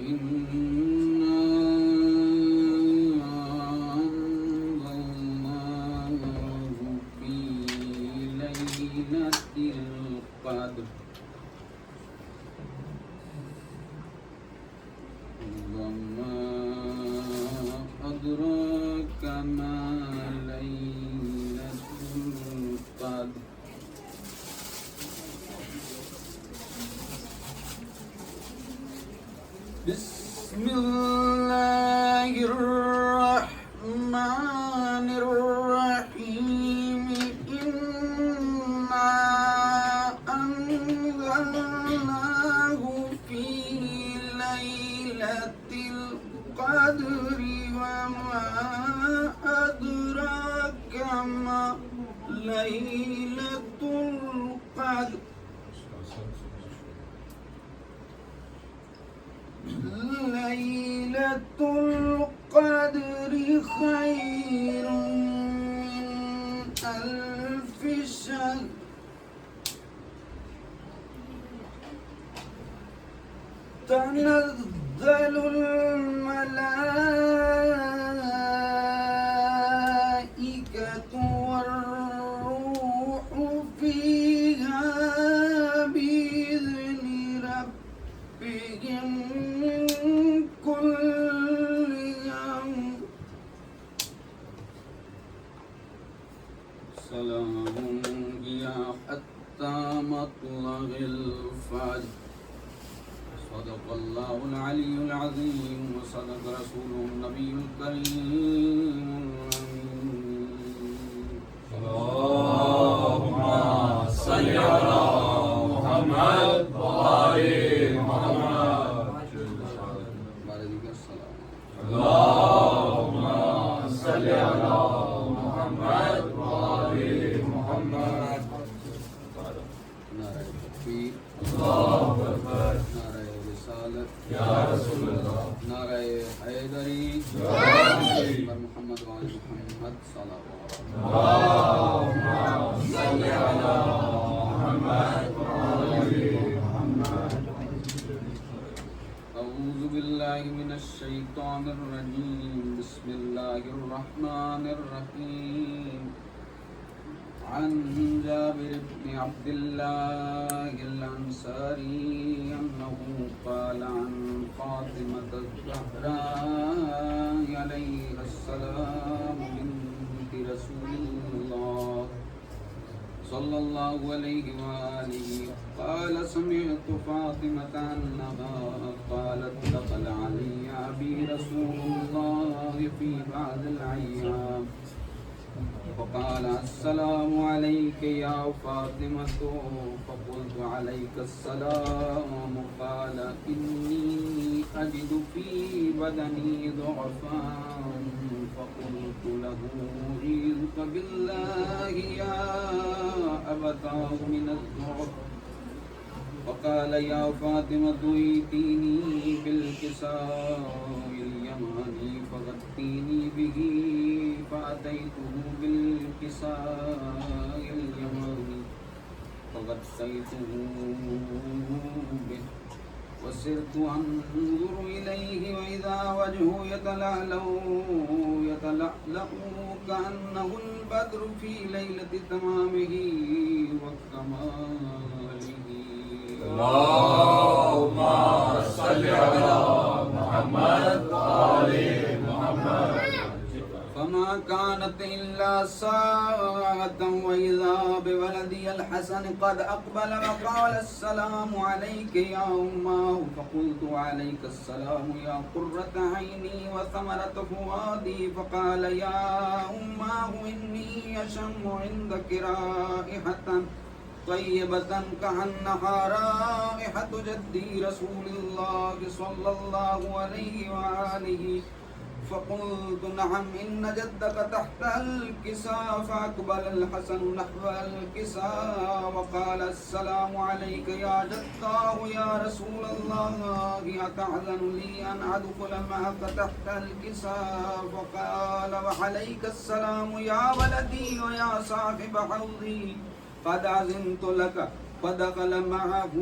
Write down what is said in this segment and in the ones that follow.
إنا أنزلناه في ليلة القدر وما أدراك ما ليلة القدر بسم الله الرحمن الرحيم إنا أنزلناه في ليلة القدر وما أدراك ما ليلة القدر ليلة القدر خير من ألف شهر تنزل الملائكة والروح فيها بإذن ربهم من كل يوم سلام هي حتى مطلع الفجر صدق الله العلي العظيم وصدق رسوله النبي الكريم اللهم صل على محمد وآل محمد. اللهم صل على محمد وآل محمد. نعرہ تکبیر، اللہ اکبر. نعرہ رسالت، یا رسول اللہ. نعرہ حیدری، یا علی. پر محمد وآل محمد صلوات. اللهم صل على محمد وآل محمد. أعوذ بالله من الشيطان الرجيم بسم الله الرحمن الرحيم عن جابر بن عبد الله الأنصاري أنه قال عن فاطمة الزهراء عليها السلام بنت رسول الله صلى الله عليه وآله قال سمعت فاطمة أنها قالت دخل علي أبي رسول الله في بعض الأيام فقال السلام عليك يا فاطمة فقلت عليك السلام قال إني أجد في بدني ضعفا فقلت له أعيذك بالله يا أبتاه من الضعف فقال يا فاطمة ائتيني بالكساء اليماني فغطيني به فأتيته بالكساء اليماني فغطيته به وسرت أنظر إليه وإذا وجهه يتلألأ كأنه البدر في ليلة تمامه وكماله. اللهم صل على محمد وآل محمد. فما كانت إلا ساعة وإذا بولدي الحسن قد أقبل وقال السلام عليك يا أماه فقلت عليك السلام يا قرة عيني وثمرة فؤادي فقال يا أماه إني أشم عندك رائحة طيبة كأنها رائحة جدي رسول الله صلى الله عليه وآله فقلت نعم إن جدك تحت الكساء فأقبل الحسن نحو الكساء وقال السلام عليك يا جداه يا رسول الله أتعذن لي أن أدخل معك تحت الكساء فقال وعليك السلام يا ولدي ويا صاحب حوضي قد أذنت لك فدخل معه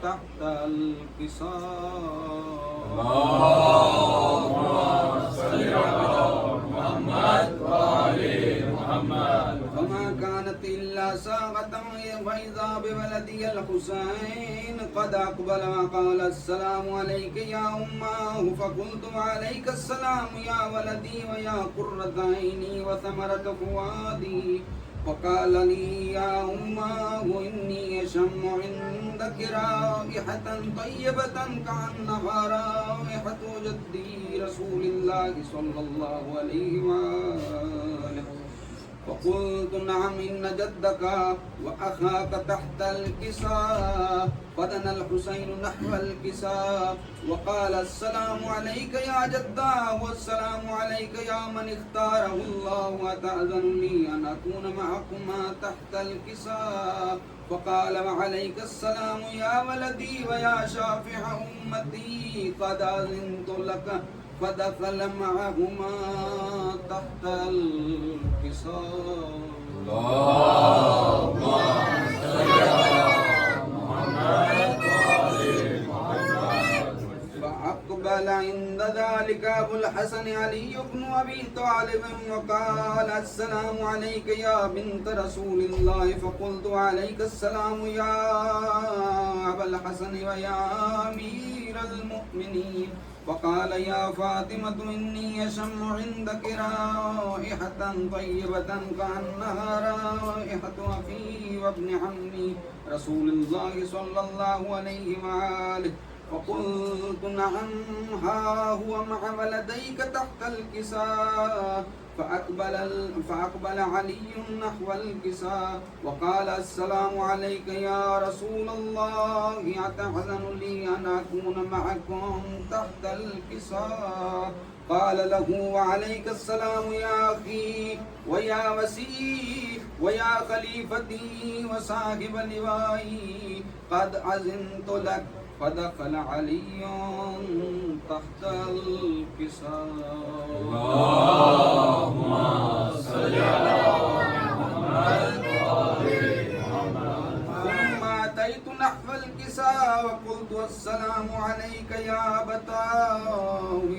تحت الكساء. فما كانت إلا ساعة وإذا بولدي الحسين قد أقبل وقال السلام عليك يا أماه فقلت وعليك السلام يا ولدي ويا قرة عيني وثمرة فؤادي فقال لي يا أماه إني أشم عندك رائحة طيبة كأنها رائحة جدي رسول الله صلى الله عليه وآله فقلت نعم إن جدك وأخاك تحت الكساء فدنا الحسين نحو الكساء وقال السلام عليك يا جدا والسلام عليك يا من اختاره الله أتأذن لي أن أكون معكما تحت الكساء فقال وعليك السلام يا ولدي ويا شافع أمتي قد أذنت لك فدخل معهما تحت الكساء اللهم صل على محمد وآل محمد. فأقبل عند ذلك أبو الحسن علي بن أبي طالب وقال السلام عليك يا بنت رسول الله فقلت عليك السلام يا أبا الحسن ويا أمير المؤمنين وقال يا فاطمة إني أشم عندك رائحة طيبة كأنها رائحة أخي وابن عمي رسول الله صلى الله عليه وآله فقلت نعم ها هو مع ولديك تحت الكساء فأقبل علي نحو الكساء وقال السلام عليك يا رسول الله أتأذن لي أن أكون معكم تحت الكساء قال له وعليك السلام يا أخي ويا وسيء ويا خليفتي وصاحب لوائي قد أذنت لك فدخل علي تحت الكساء اللهم صل على محمد وآل محمد. ثم أتيت نحو الكساء وقلت السلام عليك يا أبتاه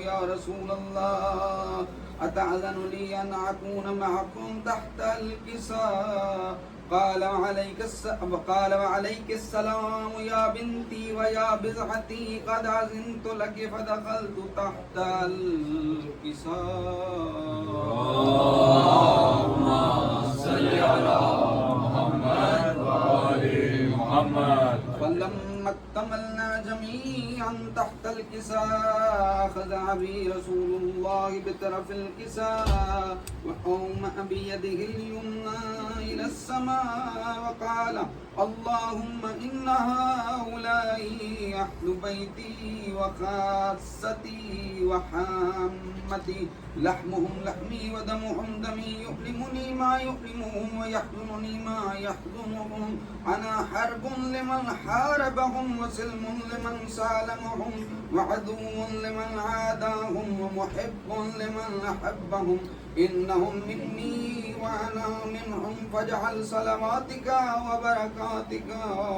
يا رسول الله أتأذن لي أن أكون معكم تحت الكساء قال وعليك السلام يا بنتي ويا بضعتي قد أذنت لك فدخلت تحت الكساء اللهم صل على محمد وآل محمد. فلما اكتملنا جميعا تحت الكساء أخذ أبي رسول الله بطرف الكساء وقوم بيده اليمنى إلى السماء وقال اللهم إن هؤلاء أهل بيتي وخاصتي وحامتي لحمهم لحمي ودمهم دمي يؤلمني ما يؤلمهم ويحزنني ما يحزنهم أنا حرب لمن حاربهم وسلم لمن سالمهم وعدو لمن عاداهم ومحب لمن أحبهم إنهم مني وأنا منهم فاجعل صلواتك وبركاتك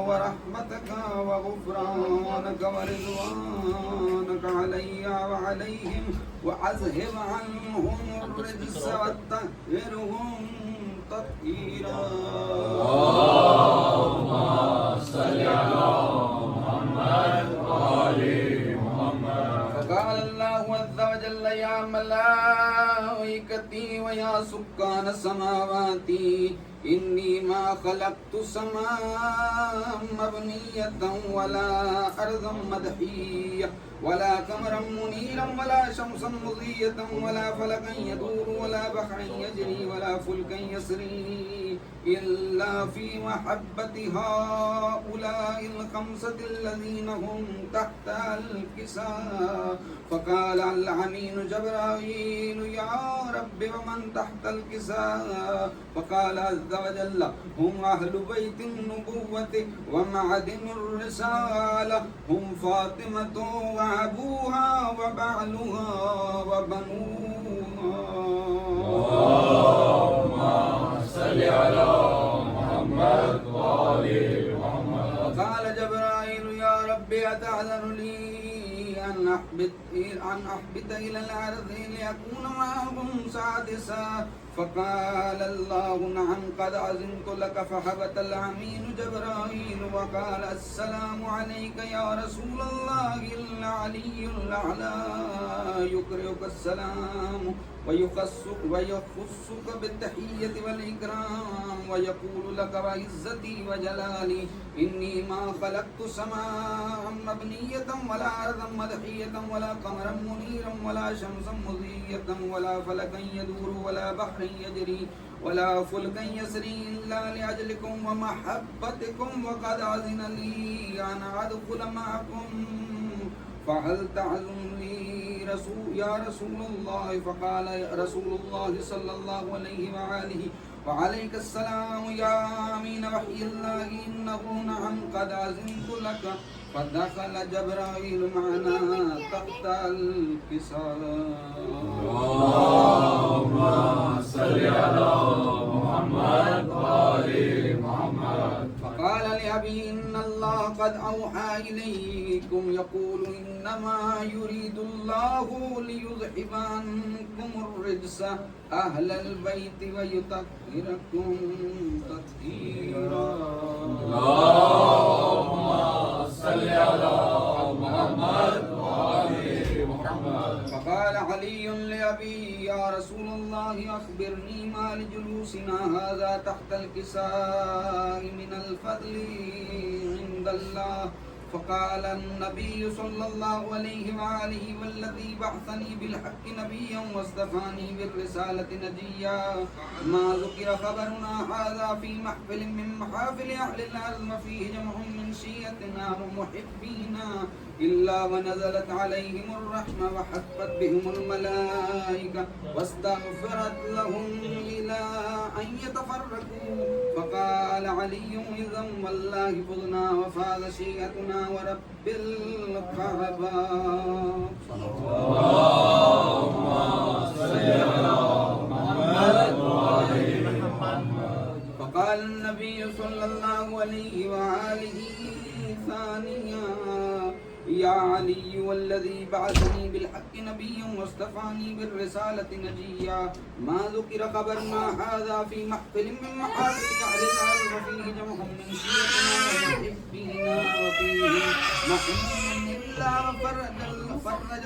ورحمتك وغفرانك ورضوانك علي وعليهم وأذهب عنهم الرجس وطهرهم تطهيرا اللهم صل على محمد وآل محمد. فقال الله عز وجل يا ملائكتي ويا سكان السماوات إني ما خلقت سماء مبنية ولا أرضا مدحية ولا قمرا منيرا ولا شمسا مضية ولا فلكا يدور ولا بحرا يجري ولا فلكا يسري إلا في محبة هؤلاء الخمسة الذين هم تحت الكساء فقال العمين جبرائيل يا رب ومن تحت الكساء فقال عز وجل هم أهل بيت النبوة ومعدن الرسالة هم فاطمة وأبوها وبعلها وبنوها اللهم صل على محمد وآل محمد. وقال جبرائيل يا رب أتأذن لي أن أحبط إلى الأرض لأكون معهم سادسا. فقال الله نعم قد أذنت لك. فهبط الأمين جبرائيل وقال السلام عليك يا رسول الله. العلي الأعلى يقرئك السلام ويخصك بالتحية والإكرام ويقول لك وعزتي وجلالي إني ما خلقت سماء مبنية ولا أرضا مدحية ولا قمرا منيرا ولا شمسا مضية ولا فلكا يدور ولا بحرا يجري ولا فلكا يسري إلا لأجلكم ومحبتكم وقد أذن لي أن أدخل معكم فهل تعلم لي يا رسول الله. فقال رسول الله صلى الله عليه وآله وعليك السلام يا أمين وحي الله إنه نعم قد أذنت لك. فدخل جبرائيل معنا تحت الكساء. اللهم صل على محمد وآل محمد. فقال لأبي إن الله قد أوحى إليكم يقول إنما يريد الله ليذهب عنكم الرجس أهل البيت ويطهركم تطهيرا. اللهم صل على محمد وآل محمد. فقال علي لأبي يا رسول الله أخبرني ما لجلوسنا هذا تحت الكساء من الفضل عند الله. فقال النبي صلى الله عليه وآله والذي بعثني بالحق نبيا واصطفاني بالرسالة نجيا ما ذكر خبرنا هذا في محفل من محافل أهل الأرض وفيه جمع من شيعتنا ومحبينا إلا ونزلت عليهم الرحمة وحفت بهم الملائكة واستغفرت لهم إلى أن يتفرقوا. فقال علي إذا والله فضنا وفاز شيعتنا ورب الكعبة. اللهم صل على محمد وآل محمد. فقال النبي صلى الله عليه وآله ثانيا يا علي والذي بعثني بالحق نبيا واصطفاني بالرسالة نجيا ما ذكر خبرنا هذا في محفل من محافل أهل الأرض وفيه جمع من شيعتنا ومحبينا وفيه محموم إلا فرج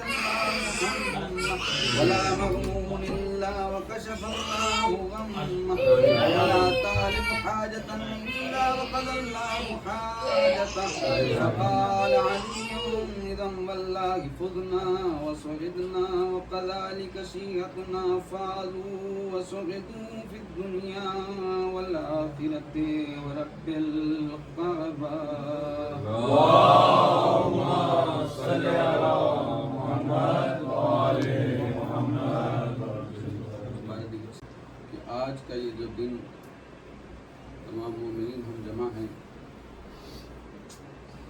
الله همه ولا مغموم إلا وكشف الله غمه ولا طالب حاجة إلا وقضى الله حاجته. فقال علي إذا والله فضنا وسعدنا وكذلك شيعتنا فازوا وسعدوا في الدنيا والآخرة ورب الكعبة. اللهم صل على محمد وآل محمد. کہ آج کا یہ جو دن تمام مومنین ہم جمع ہیں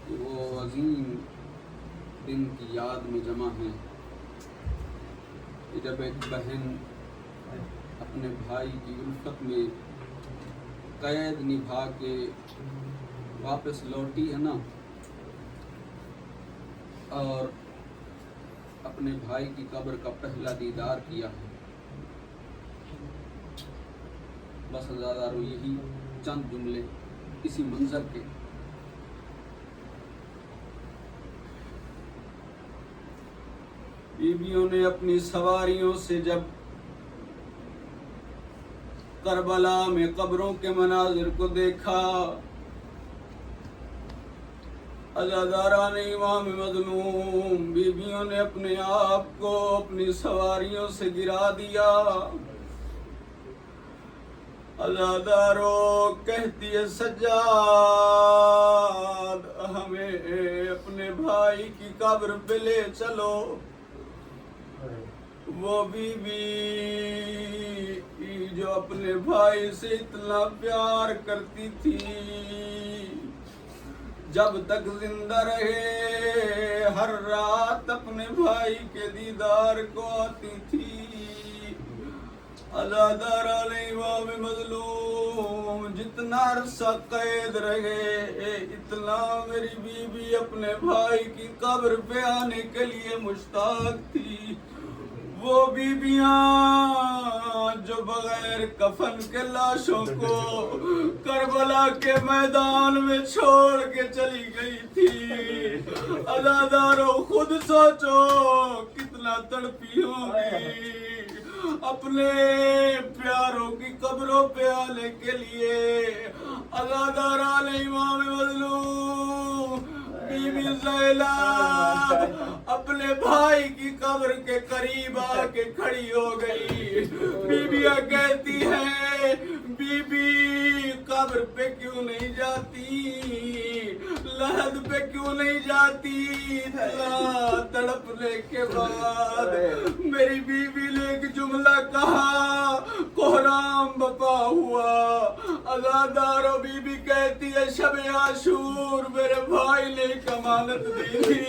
کہ وہ عظیم دن کی یاد میں جمع ہیں کہ جب ایک بہن اپنے بھائی کی الفت میں قید نبھا کے واپس لوٹی ہے نا اور اپنے بھائی کی قبر کا پہلا دیدار کیا ہے. بس ہزاروں یہی چند جملے اسی منظر کے. بیویوں نے اپنی سواریوں سے جب کربلا میں قبروں کے مناظر کو دیکھا عزاداران امام مظلوم بیویوں نے اپنے آپ کو اپنی سواریوں سے گرا دیا. عزادارو کہتی ہے سجاد ہمیں اپنے بھائی کی قبر پہ لے چلو. وہ بیوی جو اپنے بھائی سے اتنا پیار کرتی تھی جب تک زندہ رہے ہر رات اپنے بھائی کے دیدار کو آتی تھی. ازادار علیہ امام مظلوم جتنا عرصہ قید رہے اتنا میری بیوی اپنے بھائی کی قبر پہ آنے کے لیے مشتاق تھی. وہ بیویاں جو بغیر کفن کے لاشوں کو کربلا کے میدان میں چھوڑ کے چلی گئی تھی. عزادارو خود سوچو کتنا تڑپی ہوگی اپنے پیاروں کی قبروں پہ آنے کے لیے. عزادار علیہ امام مظلوم بی بی زینب اپنے بھائی کی قبر کے قریب آ کے کھڑی ہو گئی. بیویاں کہتی ہیں بی بی قبر پہ کیوں نہیں جاتی, لحد پہ کیوں نہیں جاتی. اتنا تڑپنے کے بعد میری بیوی نے ایک جملہ کہا, کوہرام بپا ہوا. عزادارو بی بی کہتی ہے شب عاشور میرے بھائی نے امانت دی تھی.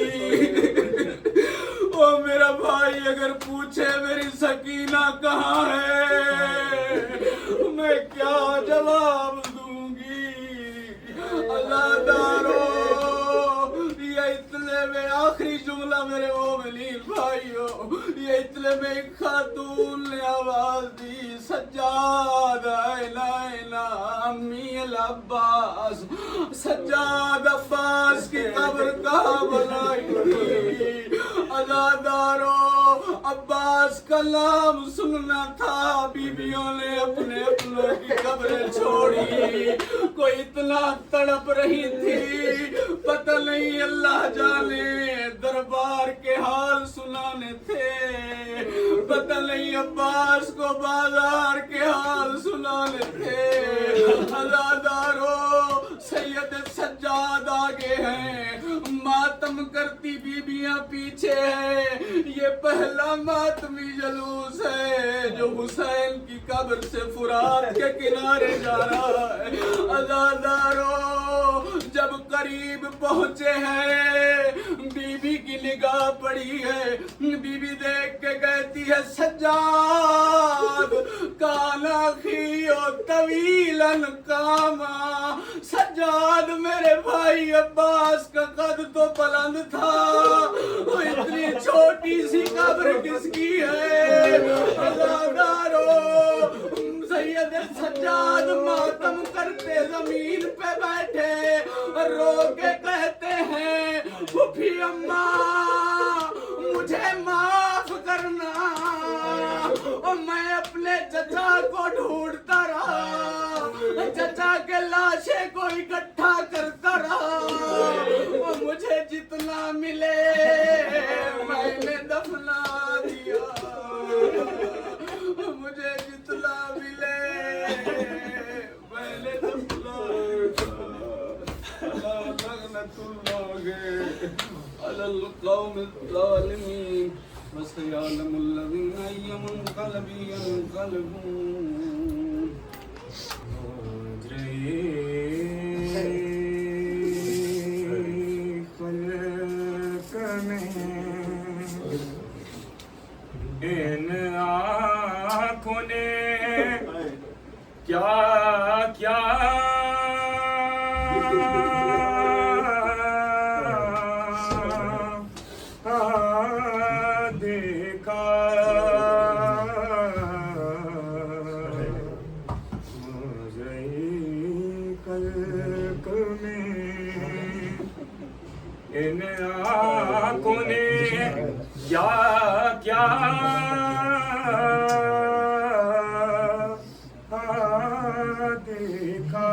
او میرا بھائی اگر پوچھے میری سکینہ کہاں ہے میں کیا جواب دوں گی. عزادارو یہ اطلے میں آخری جملہ میرے مومنین بھائیو, یہ اطلے میں ایک خاتون نے آواز دی, سجاد اینا اینا امی العباس. سجاد عباس کی قبر کہاں بنائی تھی. عزادارو عباس کا نام سننا تھا, بیویوں نے اپنے اپنوں کی قبریں چھوڑی. کوئی اتنا تڑپ رہی تھی پتہ نہیں اللہ جانے دربار کے حال سنانے تھے, پتہ نہیں عباس کو بازار کے حال سنانے تھے. عزادارو سید سجاد آگے ہیں, ماتم کرتی بیبیاں پیچھے ہیں. یہ پہلا ماتمی جلوس ہے جو حسین کی قبر سے فرات کے کنارے جا رہا ہے. عزادارو جب قریب پہنچے ہیں بی بی کی نگاہ پڑی ہے, بی بی دیکھ کے کہتی ہے سجاد کانا خیو طویلاً کاما. سجاد میرے بھائی عباس کا قد تو بلند تھا, اتنی چھوٹی سی قبر کس کی ہے. عزادارو سید سجاد ماتم کرتے زمین پہ بیٹھے رو کے کہتے ہیں پھوپھی اماں مجھے معاف کرنا, اور میں اپنے چچا کو ڈھونڈتا رہا, چچا کے لاشیں کو اکٹھا کرتا رہا, اور مجھے جتنا ملے میں نے دفنا دیا, مجھے جتنا ملے میں نے دفنا دیا. لعنت اللہ علی القوم الظالمین وسيعلم الذين أي منقلب ينقلبون. ان آنکھوں نے کیا کیا دیکھا, قلب میں ان آنکھوں نے کیا کیا دیکھا,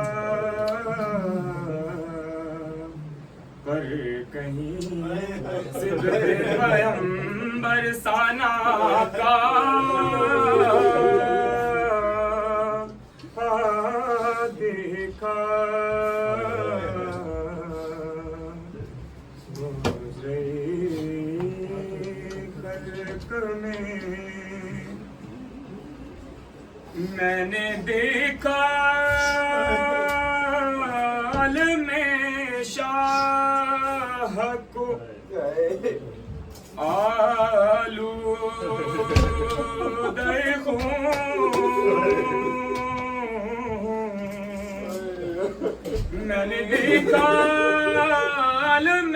پر کہیں صدق پیغمبر ثنا کا دیکھا. میں نے دیکھا عالم شاہ کو آلودہ خون میں نے دیکھا عالم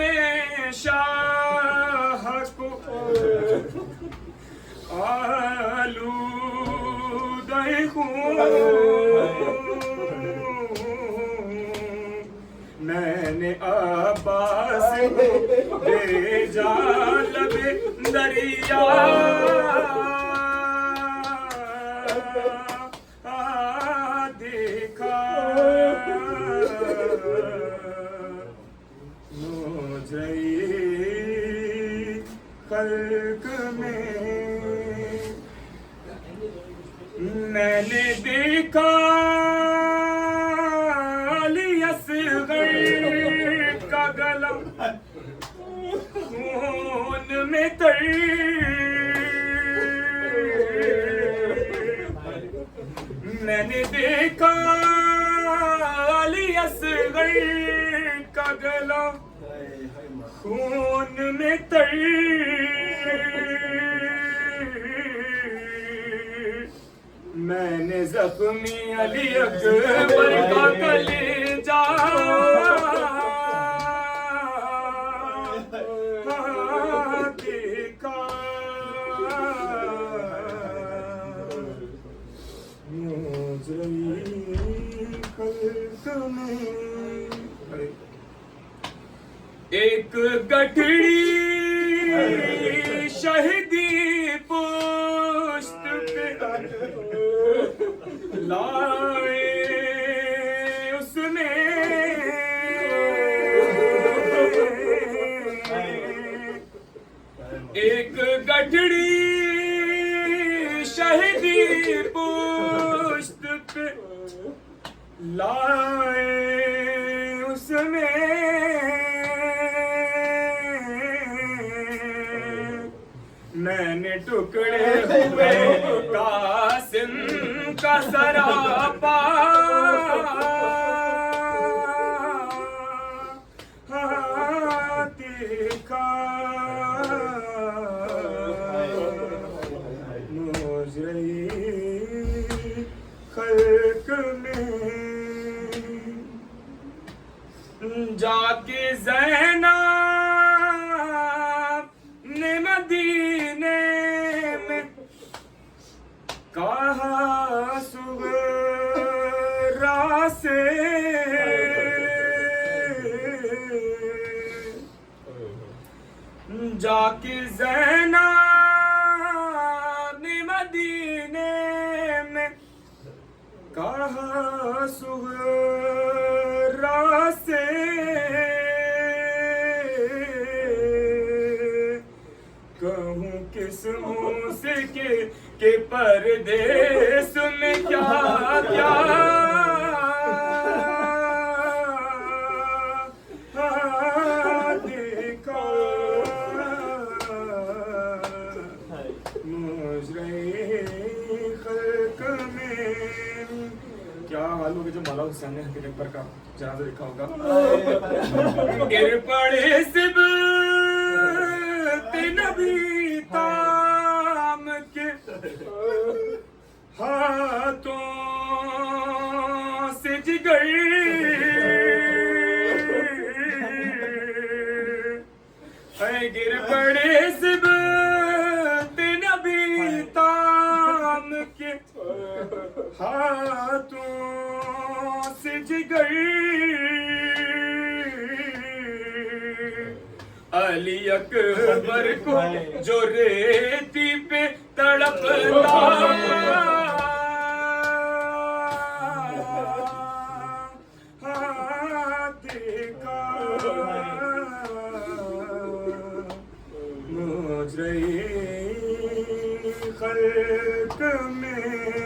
شاہ کو آلودہ خون میں نے عباس کو بھیجا لب دریا دیکھا نوجہی خلق میں نے دیکھا علی اصغر کا گلا خون میں تر میں نے دیکھا علی اصغر کا گلا خون میں تر میں نے زخمی علی اکبر کا کلیجہ دیکھا نوجہی خلق میں ایک گٹھڑی شہدی پشت پہ لائے اس میں ایک گٹھڑی شہدی پشت پہ لائے اس میں میں نے ٹکڑے ہوئے قاسم کا سراپا دیکھا نوجہی خلق میں جا کے زینب نے مدینے میں کہا صغرا سے جا کے زینب نے مدینے میں کہا صغرا سے کہوں کس منہ سے کہ پردیس میں کیا کیا دیکھا مجرے خلق میں کیا حال ہوگا جو مولا حسین نے حقیقت پر کا جنازہ دیکھا ہوگا گر پڑے سب نبی تام کے ہاتھوں سے جگر گر پڑے سب نبی تام کے ہاتھوں سے جگر علی اکبر کو جو ریتی پہ تڑپتا دیکھا مجرے خلق میں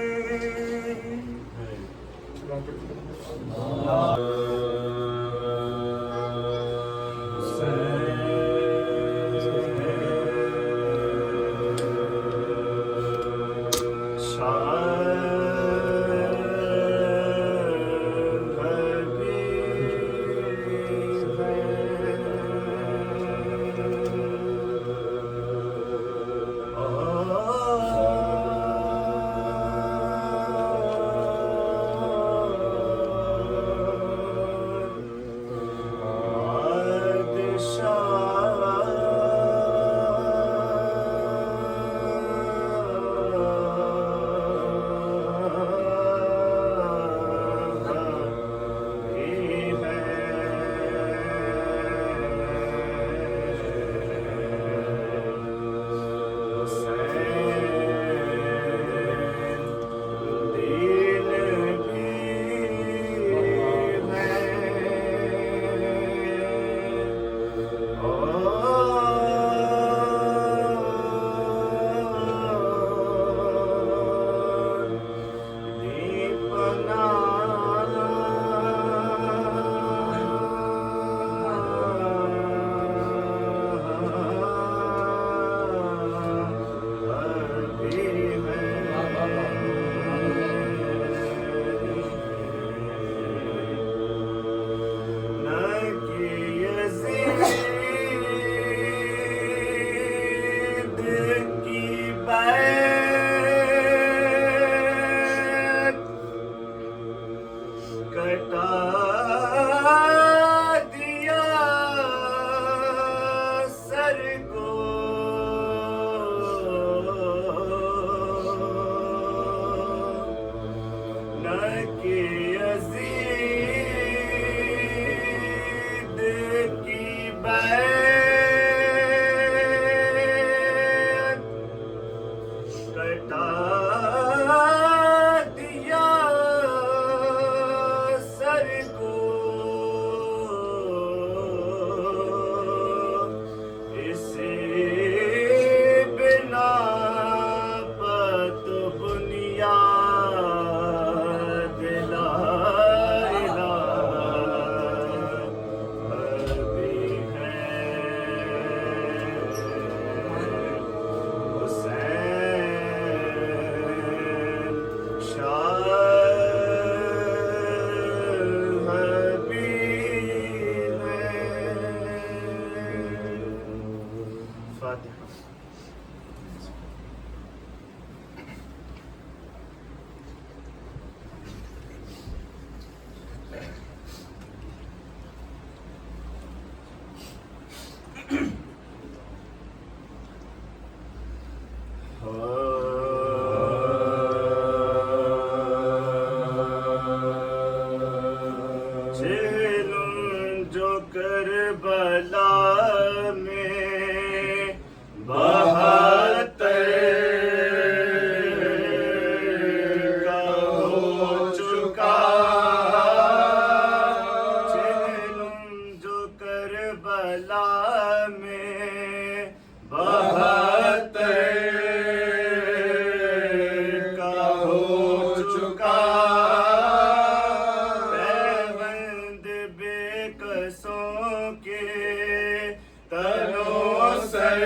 کٹا دیا سر کو نہ کہ یزید کی بیعت کٹا دیا سر کو اسی بنا پت بنیاد لا الہ ابھی ہے حسین شاہ ابھی ہے فاتحہ چہلم جو کربلا میں بہتر کا ہو چکا چہلم جو کربلا میں بہتر کا ہو چکا پیوند بے کسوں کے تنوں سر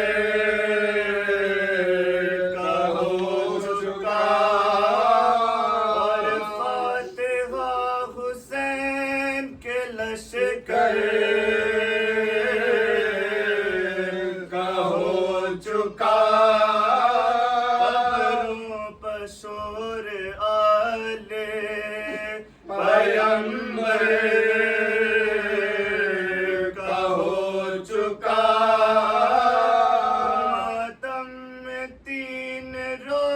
کا ہو چکا اور فاتحہ حسین کے لشکر کا ہو چکا قبروں پر شور آلے پیمبر کا ہو چکا ماتم میں 3 روز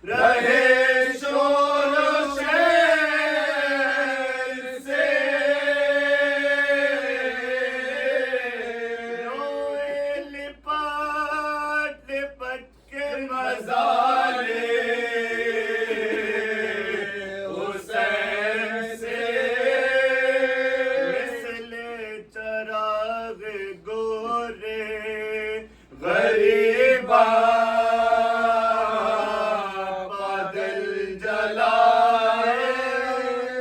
رہے شور و شیر سے روئے لپٹ لپٹ کے مزارے حسین سے مثل چراغ گورے غریبا بادل جلائے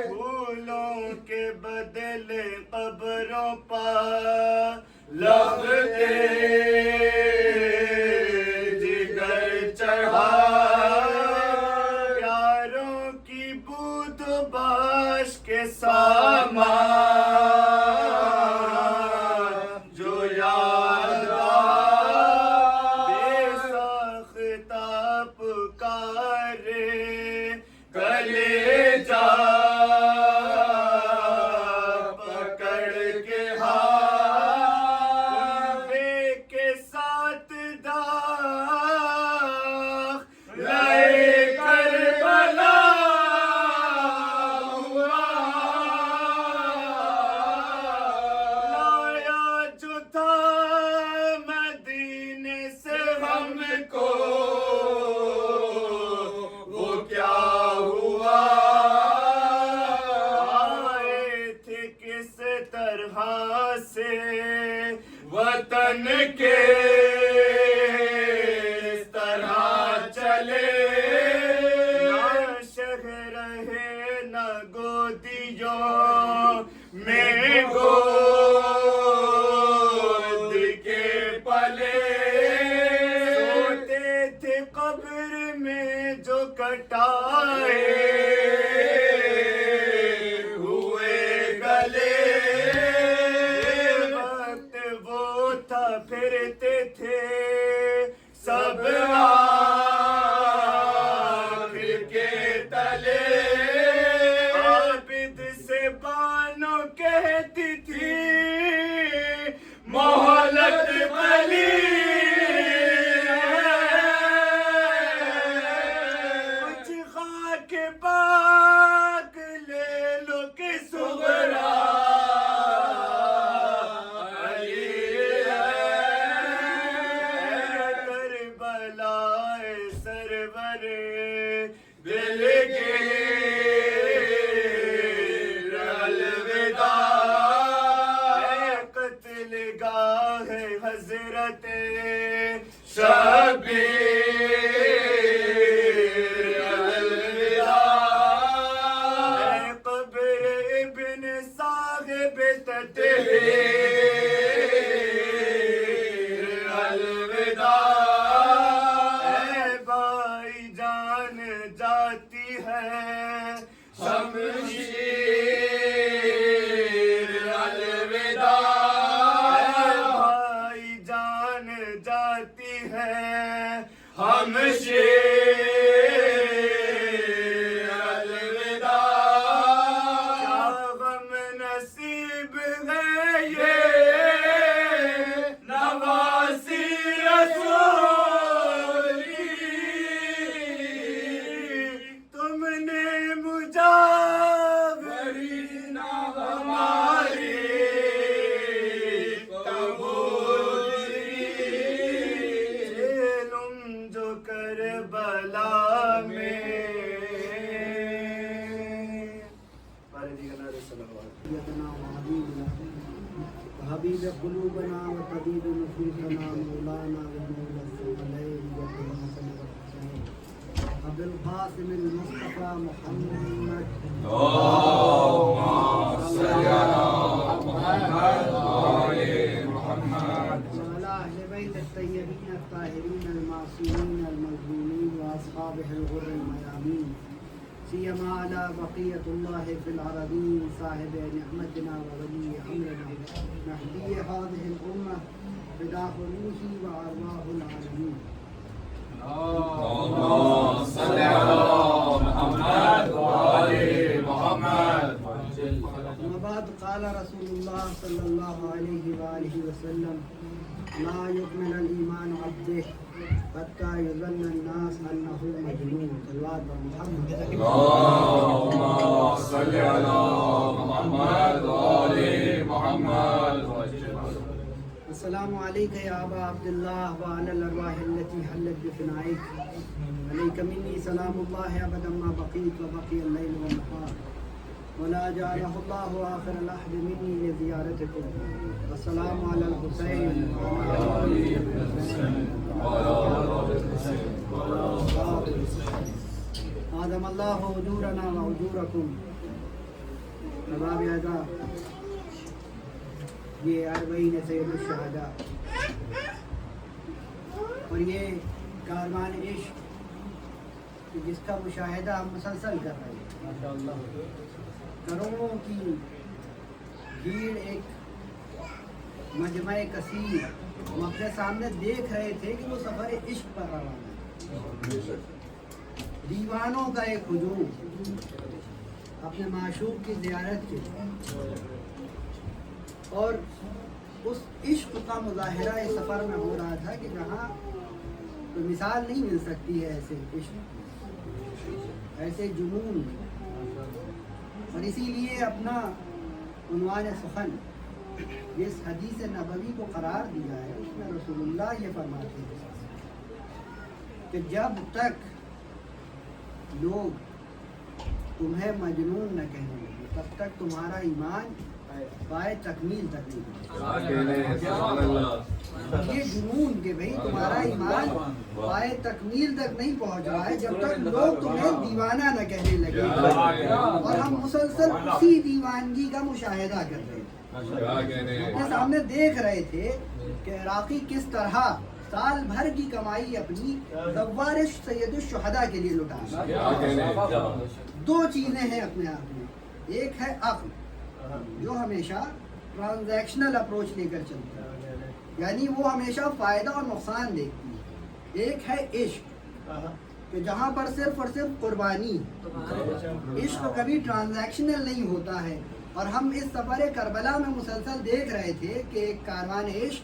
پھولوں کے بدلے قبروں پر لگتے جگر چڑھا پیاروں کی بود باش کے سامان جو یاد بے ساختہ پکارے کلیجا پکڑ کے کنبے کے ساتھ داغ لائے کربلا ہوا لایا جو تھا مدینے سے ہم کو وہ کیا ہوا آئے تھے کس طرح سے وطن کے اس طرح چلے نہ شہر رہے نہ گودیوں میں گود کے پلے سوتے تھے قبر میں جو کٹائے ہوئے گلے وقت وہ تھا پھرتے تھے سب آنکھ کے تلے شبیر الوداع اے قبر ابن صاحب تطہیر الوداع اے بھائی جان جاتی ہے شمشیر الوداع اے بھائی جان جاتی ہے ہم شیر الوداع کیا غم نصیب ہے یہ نواسی رسولی تم نے مجاوری نہ ہماری جیلم جو کربلا میں سيدنا وحبيبنا وحبيب قلوبنا وطبيب نفوسنا مولانا ومولى الثقلين وقل حسن والحسين أبي القاسم المصطفى محمد اللهم صل على محمد وآل محمد وعلى أهل بيت الطيبين الطاهرين المعصومين المظلومين وأصحابه الغر الميامين سيما على بقية الله في العربين صاحب نعمتنا وولي أمرنا مهدي هذه الأمة فداء روحي وأرواح العالمين. اللهم صل على محمد وآل محمد أما بعد قال رسول الله صلى الله عليه وآله وسلم لا يكمل الإيمان عبده حتى يظن الناس أنه مجنون. صلوات محمد. اللهم صل على محمد وآل محمد السلام عليك يا أبا عبد الله وعلى الأرواح التي حلت بفنائك. عليك مني سلام الله أبدا ما بقيت وبقي الليل والنهار ولا جعله الله آخر العهد مني لزيارتكم. والسلام على الحسين وعلى آل الحسين آدم الله أجورنا وأجوركم. نواب اعزاز یہ اربعین سید الشہداء اور یہ کاروان عشق جس کا مشاہدہ ہم مسلسل کر رہے ہیں. کروڑوں کی بھیڑ ایک مجمع کثیر ہم اپنے سامنے دیکھ رہے تھے کہ وہ سفر عشق پر روانہ ہے. دیوانوں کا ایک ہجوم اپنے معشوق کی زیارت کے اور اس عشق کا مظاہرہ اس سفر میں ہو رہا تھا کہ جہاں کوئی مثال نہیں مل سکتی ہے ایسے عشق ایسے جنون. اور اسی لیے اپنا عنوان سخن جس حدیث نبوی کو قرار دیا ہے اس میں رسول اللہ یہ فرماتے ہیں کہ جب تک لوگ تمہیں مجنون نہ کہیں گے تب تک تمہارا ایمان پائے تکمیل تک نہیں پہنچا. یہ جنون کہ بھئی تمہارا ایمان پائے تکمیل تک نہیں پہنچ رہا ہے جب تک لوگ تمہیں دیوانہ نہ کہنے لگے. اور ہم مسلسل اسی دیوانگی کا مشاہدہ کر رہے تھے. اپنے سامنے دیکھ رہے تھے کہ عراقی کس طرح سال بھر کی کمائی اپنی زوارش سید الشہداء کے لیے لٹا. دو چیزیں ہیں اپنے آپ میں. ایک ہے عقل جو ہمیشہ ٹرانزیکشنل اپروچ لے کر چلتا ہے یعنی وہ ہمیشہ فائدہ اور نقصان دیکھتی ہے. ایک ہے عشق کہ جہاں پر صرف اور صرف قربانی. عشق کبھی ٹرانزیکشنل نہیں ہوتا ہے. اور ہم اس سفر کربلا میں مسلسل دیکھ رہے تھے کہ ایک کاروان عشق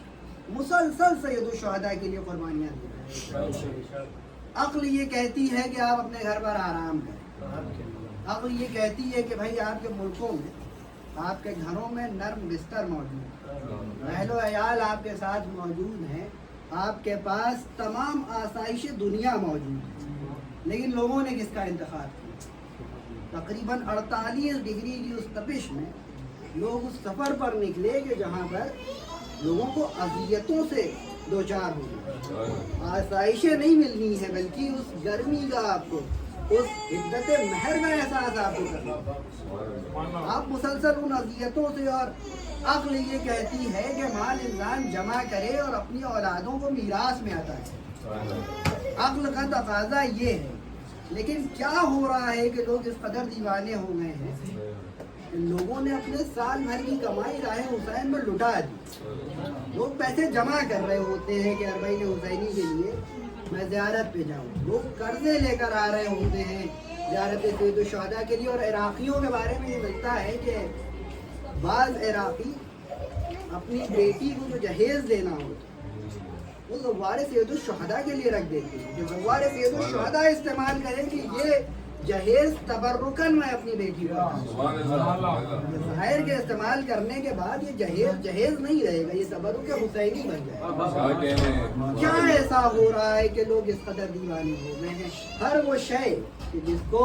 مسلسل سید الشہداء کے لیے قربانیاں دے رہے ہیں. عقل یہ کہتی ہے کہ آپ اپنے گھر پر آرام کریں. عقل یہ کہتی ہے کہ بھائی آپ کے ملکوں میں آپ کے گھروں میں نرم بستر موجود ہے, اہل و عیال آپ کے ساتھ موجود ہیں, آپ کے پاس تمام آسائش دنیا موجود ہے. لیکن لوگوں نے کس کا انتخاب کیا؟ تقریباً 48 ڈگری کی اس تپش میں لوگ اس سفر پر نکلے کہ جہاں پر لوگوں کو اذیتوں سے دو چار ہونا. آسائشیں نہیں ملنی ہے بلکہ اس گرمی کا آپ کو، اس حدت مہر کا احساس آپ کو کرنا. آپ مسلسل ان اذیتوں سے، اور عقل یہ کہتی ہے کہ مال انسان جمع کرے اور اپنی اولادوں کو میراث میں عطا ہے. عقل کا تقاضا یہ ہے. لیکن کیا ہو رہا ہے کہ لوگ اس قدر دیوانے ہو گئے ہیں کہ لوگوں نے اپنے سال بھر کی کمائی راہ حسین میں لٹا دی. لوگ پیسے جمع کر رہے ہوتے ہیں کہ اربعین حسینی کے لیے میں زیارت پہ جاؤں. لوگ قرضے لے کر آ رہے ہوتے ہیں زیارت سید الشہداء کے لیے. اور عراقیوں کے بارے میں یہ ملتا ہے کہ بعض عراقی اپنی بیٹی کو جو جہیز دینا ہوتا وہ زوار سید الشہداء کے لیے رکھ دیتے ہیں کہ زوار سید الشہداء استعمال کریں کہ یہ جہیز تبرکن میں اپنی بیٹی کو ظاہر کے استعمال کرنے کے بعد یہ جہیز نہیں رہے گا، یہ تبرک حسینی بن جائے گا. کیا ایسا ہو رہا ہے کہ لوگ اس قدر دیوانے ہو گئے ہیں؟ ہر وہ شے کہ جس کو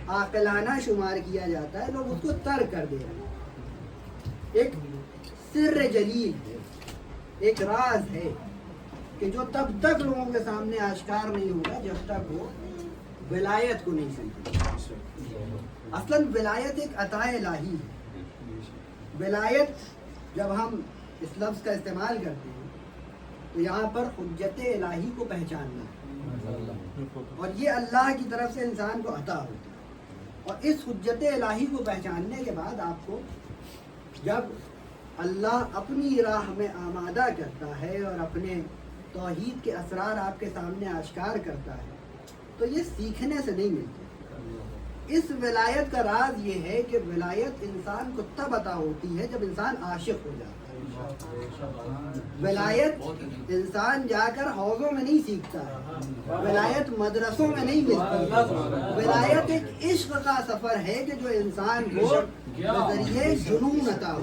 عاقلانہ شمار کیا جاتا ہے لوگ اس کو ترک کر دے رہے ہیں. ایک سر جلیل ہے، ایک راز ہے کہ جو تب تک لوگوں کے سامنے آشکار نہیں ہوگا جب تک وہ ولایت کو نہیں سمجھے. اصلاً ولایت ایک عطا الہی ہے. ولایت جب ہم اس لفظ کا استعمال کرتے ہیں تو یہاں پر حجت الہی کو پہچاننا ہے، اور یہ اللہ کی طرف سے انسان کو عطا ہوتا ہے. اور اس حجت الہی کو پہچاننے کے بعد آپ کو جب اللہ اپنی راہ میں آمادہ کرتا ہے اور اپنے توحید کے اسرار آپ کے سامنے آشکار کرتا ہے تو یہ سیکھنے سے نہیں ملتے. اس ولایت کا راز یہ ہے کہ ولایت انسان کو تب عطا ہوتی ہے جب انسان عاشق ہو جاتا ہے. ولایت انسان جا کر حوضوں میں نہیں سیکھتا ہے، ولایت مدرسوں میں نہیں ملتی. ولایت ایک عشق کا سفر ہے کہ جو انسان کو بذریعہ جنون عطا ہو.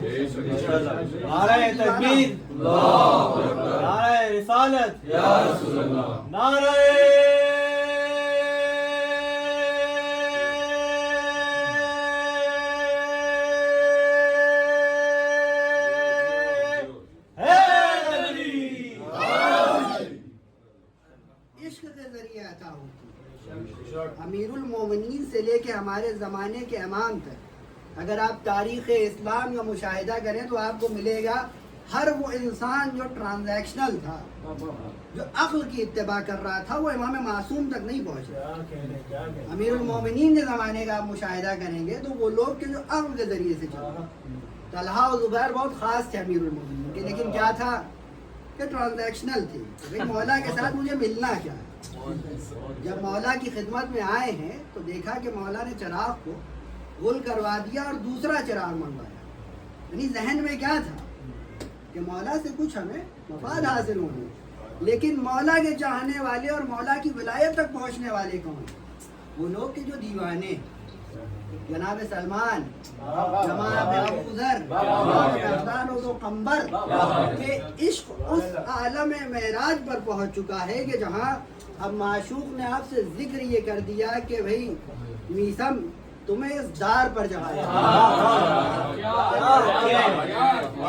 نعرہ تکبیر، نعرہ رسالت، نعرہ امیر المومنین سے لے کے ہمارے زمانے کے امام تک اگر آپ تاریخ اسلام کا مشاہدہ کریں تو آپ کو ملے گا ہر وہ انسان جو ٹرانزیکشنل تھا، جو عقل کی اتباع کر رہا تھا، وہ امام معصوم تک نہیں پہنچا. امیر المومنین کے زمانے کا آپ مشاہدہ کریں گے تو وہ لوگ کہ جو عقل کے ذریعے سے چلے. طلحہ و زبیر بہت خاص تھے امیر المومنین کے، لیکن کیا تھا کہ ٹرانزیکشنل تھے. بھائی مولا کے ساتھ مجھے ملنا کیا ہے. جب مولا کی خدمت میں آئے ہیں تو دیکھا کہ مولا نے چراغ کو غل کروا دیا اور دوسرا چراغ منگوایا. یعنی ذہن میں کیا تھا کہ مولا سے کچھ ہمیں مفاد حاصل ہونے، لیکن مولا کے چاہنے والے اور مولا کی ولایت تک پہنچنے والے کون؟ وہ لوگ کہ جو دیوانے، جناب سلمان، جناب ابو ذر، جناب عبدان و قمبر کہ عشق اس عالم معراج پر پہنچ چکا ہے کہ جہاں اب معشوق نے آپ سے ذکر یہ کر دیا کہ بھئی میسم تمہیں اس دار پر چڑھایا.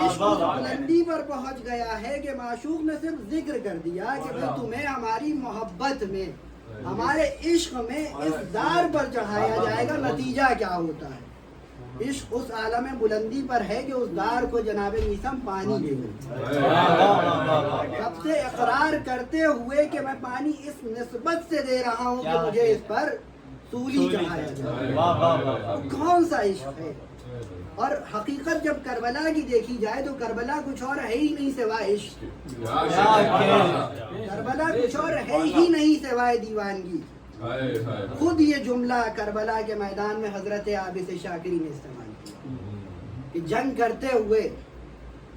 عشق اس بلندی پر پہنچ گیا ہے کہ معشوق نے صرف ذکر کر دیا کہ بھئی تمہیں ہماری محبت میں، ہمارے عشق میں اس دار پر چڑھایا جائے گا. نتیجہ کیا ہوتا ہے؟ عشق اس عالم بلندی پر ہے کہ اس دار کو جناب میسم پانی دے گئے. سب سے اقرار کرتے ہوئے کہ میں پانی اس نسبت سے دے رہا ہوں کہ مجھے اس پر سولی چڑھایا جائے. کون سا عشق ہے؟ اور حقیقت جب کربلا کی دیکھی جائے تو کربلا کچھ اور ہے ہی نہیں سوائے عشق. کربلا کچھ اور ہے ہی نہیں سوائے دیوانگی. خود یہ جملہ کربلا کے میدان میں حضرت عابس شاکری نے استعمال کیا کہ جنگ کرتے ہوئے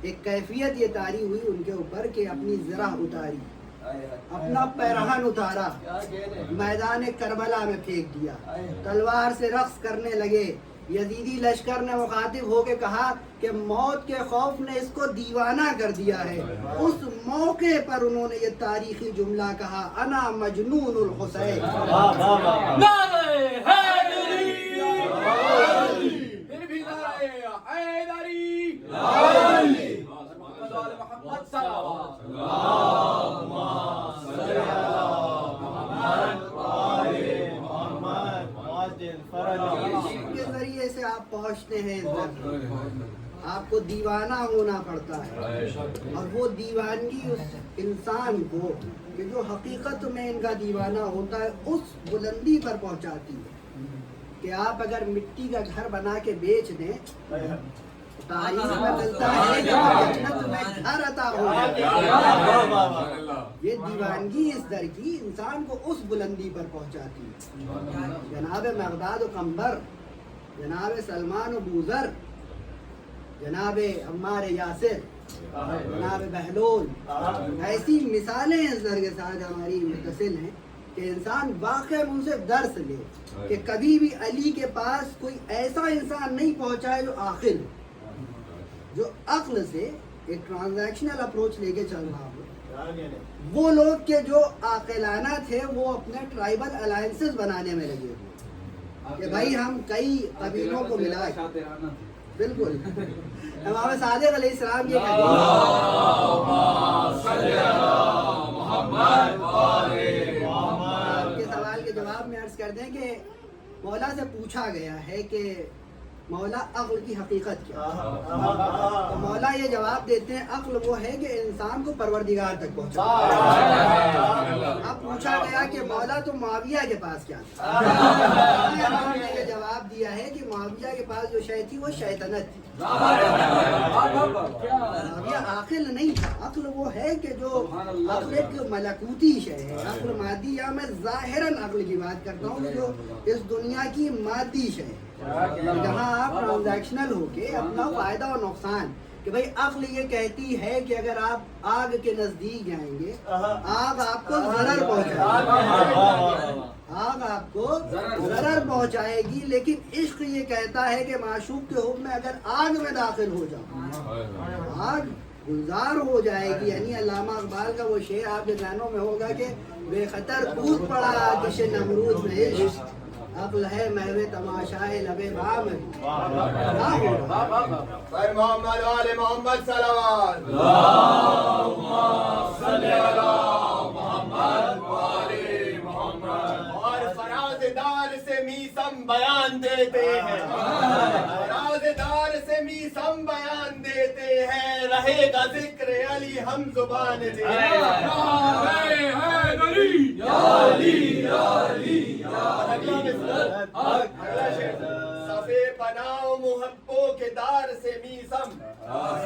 ایک کیفیت یہ طاری ہوئی ان کے اوپر کہ اپنی زرہ اتاری، اپنا پیرہن اتارا، میدان کربلا میں پھینک دیا، تلوار سے رقص کرنے لگے. یزیدی لشکر نے مخاطب ہو کے کہا کہ موت کے خوف نے اس کو دیوانہ کر دیا ہے. اس موقع پر انہوں نے یہ تاریخی جملہ کہا، انا مجنون الحسین. نعرہ آپ پہنچتے ہیں اس درجے، آپ کو دیوانہ ہونا پڑتا ہے، اور وہ دیوانگی اس انسان کو کہ جو حقیقت میں ان کا دیوانہ ہوتا ہے اس بلندی پر پہنچاتی ہے کہ آپ اگر مٹی کا گھر بنا کے بیچ دیں، تاریخ میں ملتا ہے کہ جنت میں گھر عطا ہو یہ دیوانگی اس در کی انسان کو اس بلندی پر پہنچاتی ہے۔ جناب مقداد و قنبر، جناب سلمان و بوذر، جناب عمار یاسر، جناب بہلول، ایسی مثالیں اس در کے ساتھ ہماری متصل ہیں کہ انسان واقعی ان سے درس لے کہ کبھی بھی علی کے پاس کوئی ایسا انسان نہیں پہنچا ہے جو عاقل ہو، جو عقل سے ایک ٹرانزیکشنل اپروچ لے کے چل رہا ہو۔ وہ لوگ کے جو عاقلانہ تھے وہ اپنے ٹرائبل الائنسز بنانے میں لگے ہوئے کہ بھائی ہم کئی قبیلوں کو ملائیں۔ بالکل امام صادق علیہ السلام یہ آپ کے سوال کے جواب میں عرض کر دیں کہ مولا سے پوچھا گیا ہے کہ مولا عقل کی حقیقت کیا ہے؟ تو مولا یہ جواب دیتے ہیں عقل وہ ہے کہ انسان کو پروردگار تک پہنچا۔ اب پوچھا گیا کہ مولا تو معاویہ کے پاس کیا تھا؟ انہوں نے یہ جواب دیا ہے کہ معاویہ کے پاس جو شے تھی وہ شیطنت تھی۔ معاویہ عاقل نہیں تھا، عقل وہ ہے کہ جو عقل ایک ملکوتی شے ہے، عقل مادی، یا میں ظاہراً عقل کی بات کرتا ہوں جو اس دنیا کی مادی شے ہے، جہاں آپ ٹرانزیکشنل ہو کے اپنا فائدہ اور نقصان، کہ بھئی عقل یہ کہتی ہے کہ اگر آپ آگ کے نزدیک جائیں گے آگ آپ کو ضرر پہنچائے گی، آگ آپ کو ضرر پہنچائے گی، لیکن عشق یہ کہتا ہے کہ معشوق کے حب میں اگر آگ میں داخل ہو جاؤ آگ گلزار ہو جائے گی۔ یعنی علامہ اقبال کا وہ شعر آپ کے ذہنوں میں ہوگا کہ بے خطر کود پڑا آتش نمرود میں عشق، عقل ہے محو تماشائے لب بام۔ پر محمد آل محمد صلوات، اور فراز دار سے میسم بیان دیتے ہیں، فراز دار سے میسم بیان دیتے ہیں، رہے گا ذکر علی ہم زبان دے۔ صفے بناؤ محبوں کے دار سے میسم،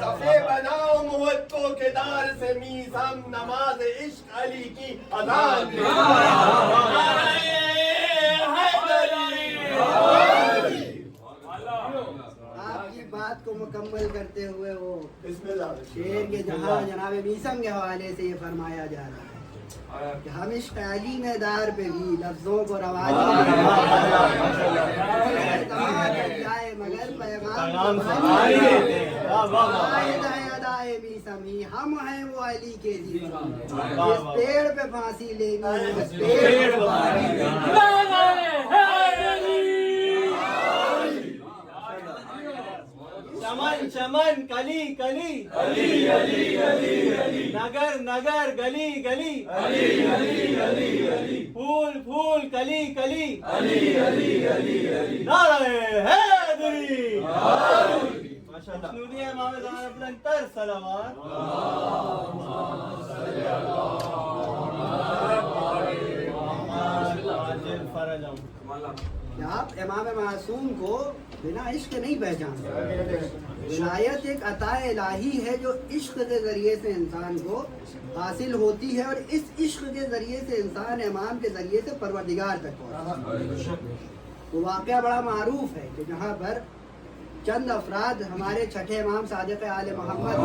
صفے بناؤ محبوں کے دار سے میسم، نماز عشق علی کی اذان دے۔ آپ کی بات کو مکمل کرتے ہوئے وہ شعر کے جہاں جناب میسم کے حوالے سے یہ فرمایا جا رہا ہے کہ ہم عشق علی میں دار پہ بھی لفظوں کو رواج جائے مگر پیغام ادائے میسمی، ہم ہیں وہ علی کے دیوانے، جس پیڑ پہ پھانسی لینی ہے اس پیڑ چمن چمن کلی کلی علی علی علی علی، نگر نگر گلی گلی علی علی علی علی، پھول پھول کلی کلی علی علی علی علی، نعرہ حیدری ماشاءاللہ۔ نوری امام زمان بلند تر صلوات۔ آپ امام معصوم کو بنا عشق نہیں پہچانتے۔ ولایت ایک عطا الہی ہے جو عشق کے ذریعے سے انسان کو حاصل ہوتی ہے، اور اس عشق کے ذریعے سے انسان امام کے ذریعے سے پروردگار تک پہنچتا ہے۔ وہ واقعہ بڑا معروف ہے کہ جہاں پر چند افراد ہمارے چھٹے امام صادق آل محمد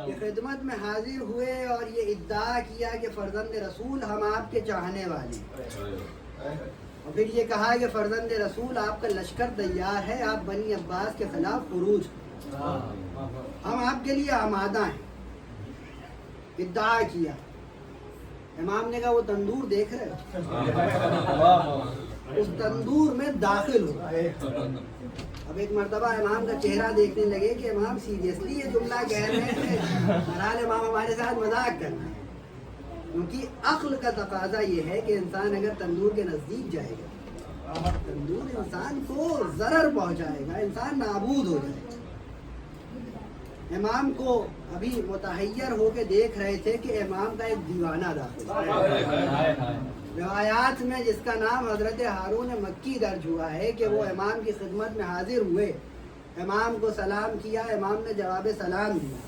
کی خدمت میں حاضر ہوئے اور یہ ادعا کیا کہ فرزند رسول ہم آپ کے چاہنے والے ہیں، اور پھر یہ کہا کہ فرزند رسول آپ کا لشکر تیار ہے، آپ بنی عباس کے خلاف خروج ہم آپ کے لیے آمادہ ہیں، ادعا کیا۔ امام نے کہا وہ تندور دیکھ رہے اس تندور میں داخل ہو۔ اب ایک مرتبہ امام کا چہرہ دیکھنے لگے کہ امام سیریسلی یہ جملہ کہہ رہے ہیں، بہرحال امام ہمارے ساتھ مذاق کرنا ہے۔ کیونکہ عقل کا تقاضا یہ ہے کہ انسان اگر تندور کے نزدیک جائے گا، تندور انسان کو ضرر پہنچائے گا، انسان نابود ہو جائے گا۔ امام کو ابھی متحیر ہو کے دیکھ رہے تھے کہ امام کا ایک دیوانہ داخل ہے۔ روایات میں جس کا نام حضرت ہارون مکی درج ہوا ہے کہ وہ امام کی خدمت میں حاضر ہوئے، امام کو سلام کیا، امام نے جواب سلام دیا،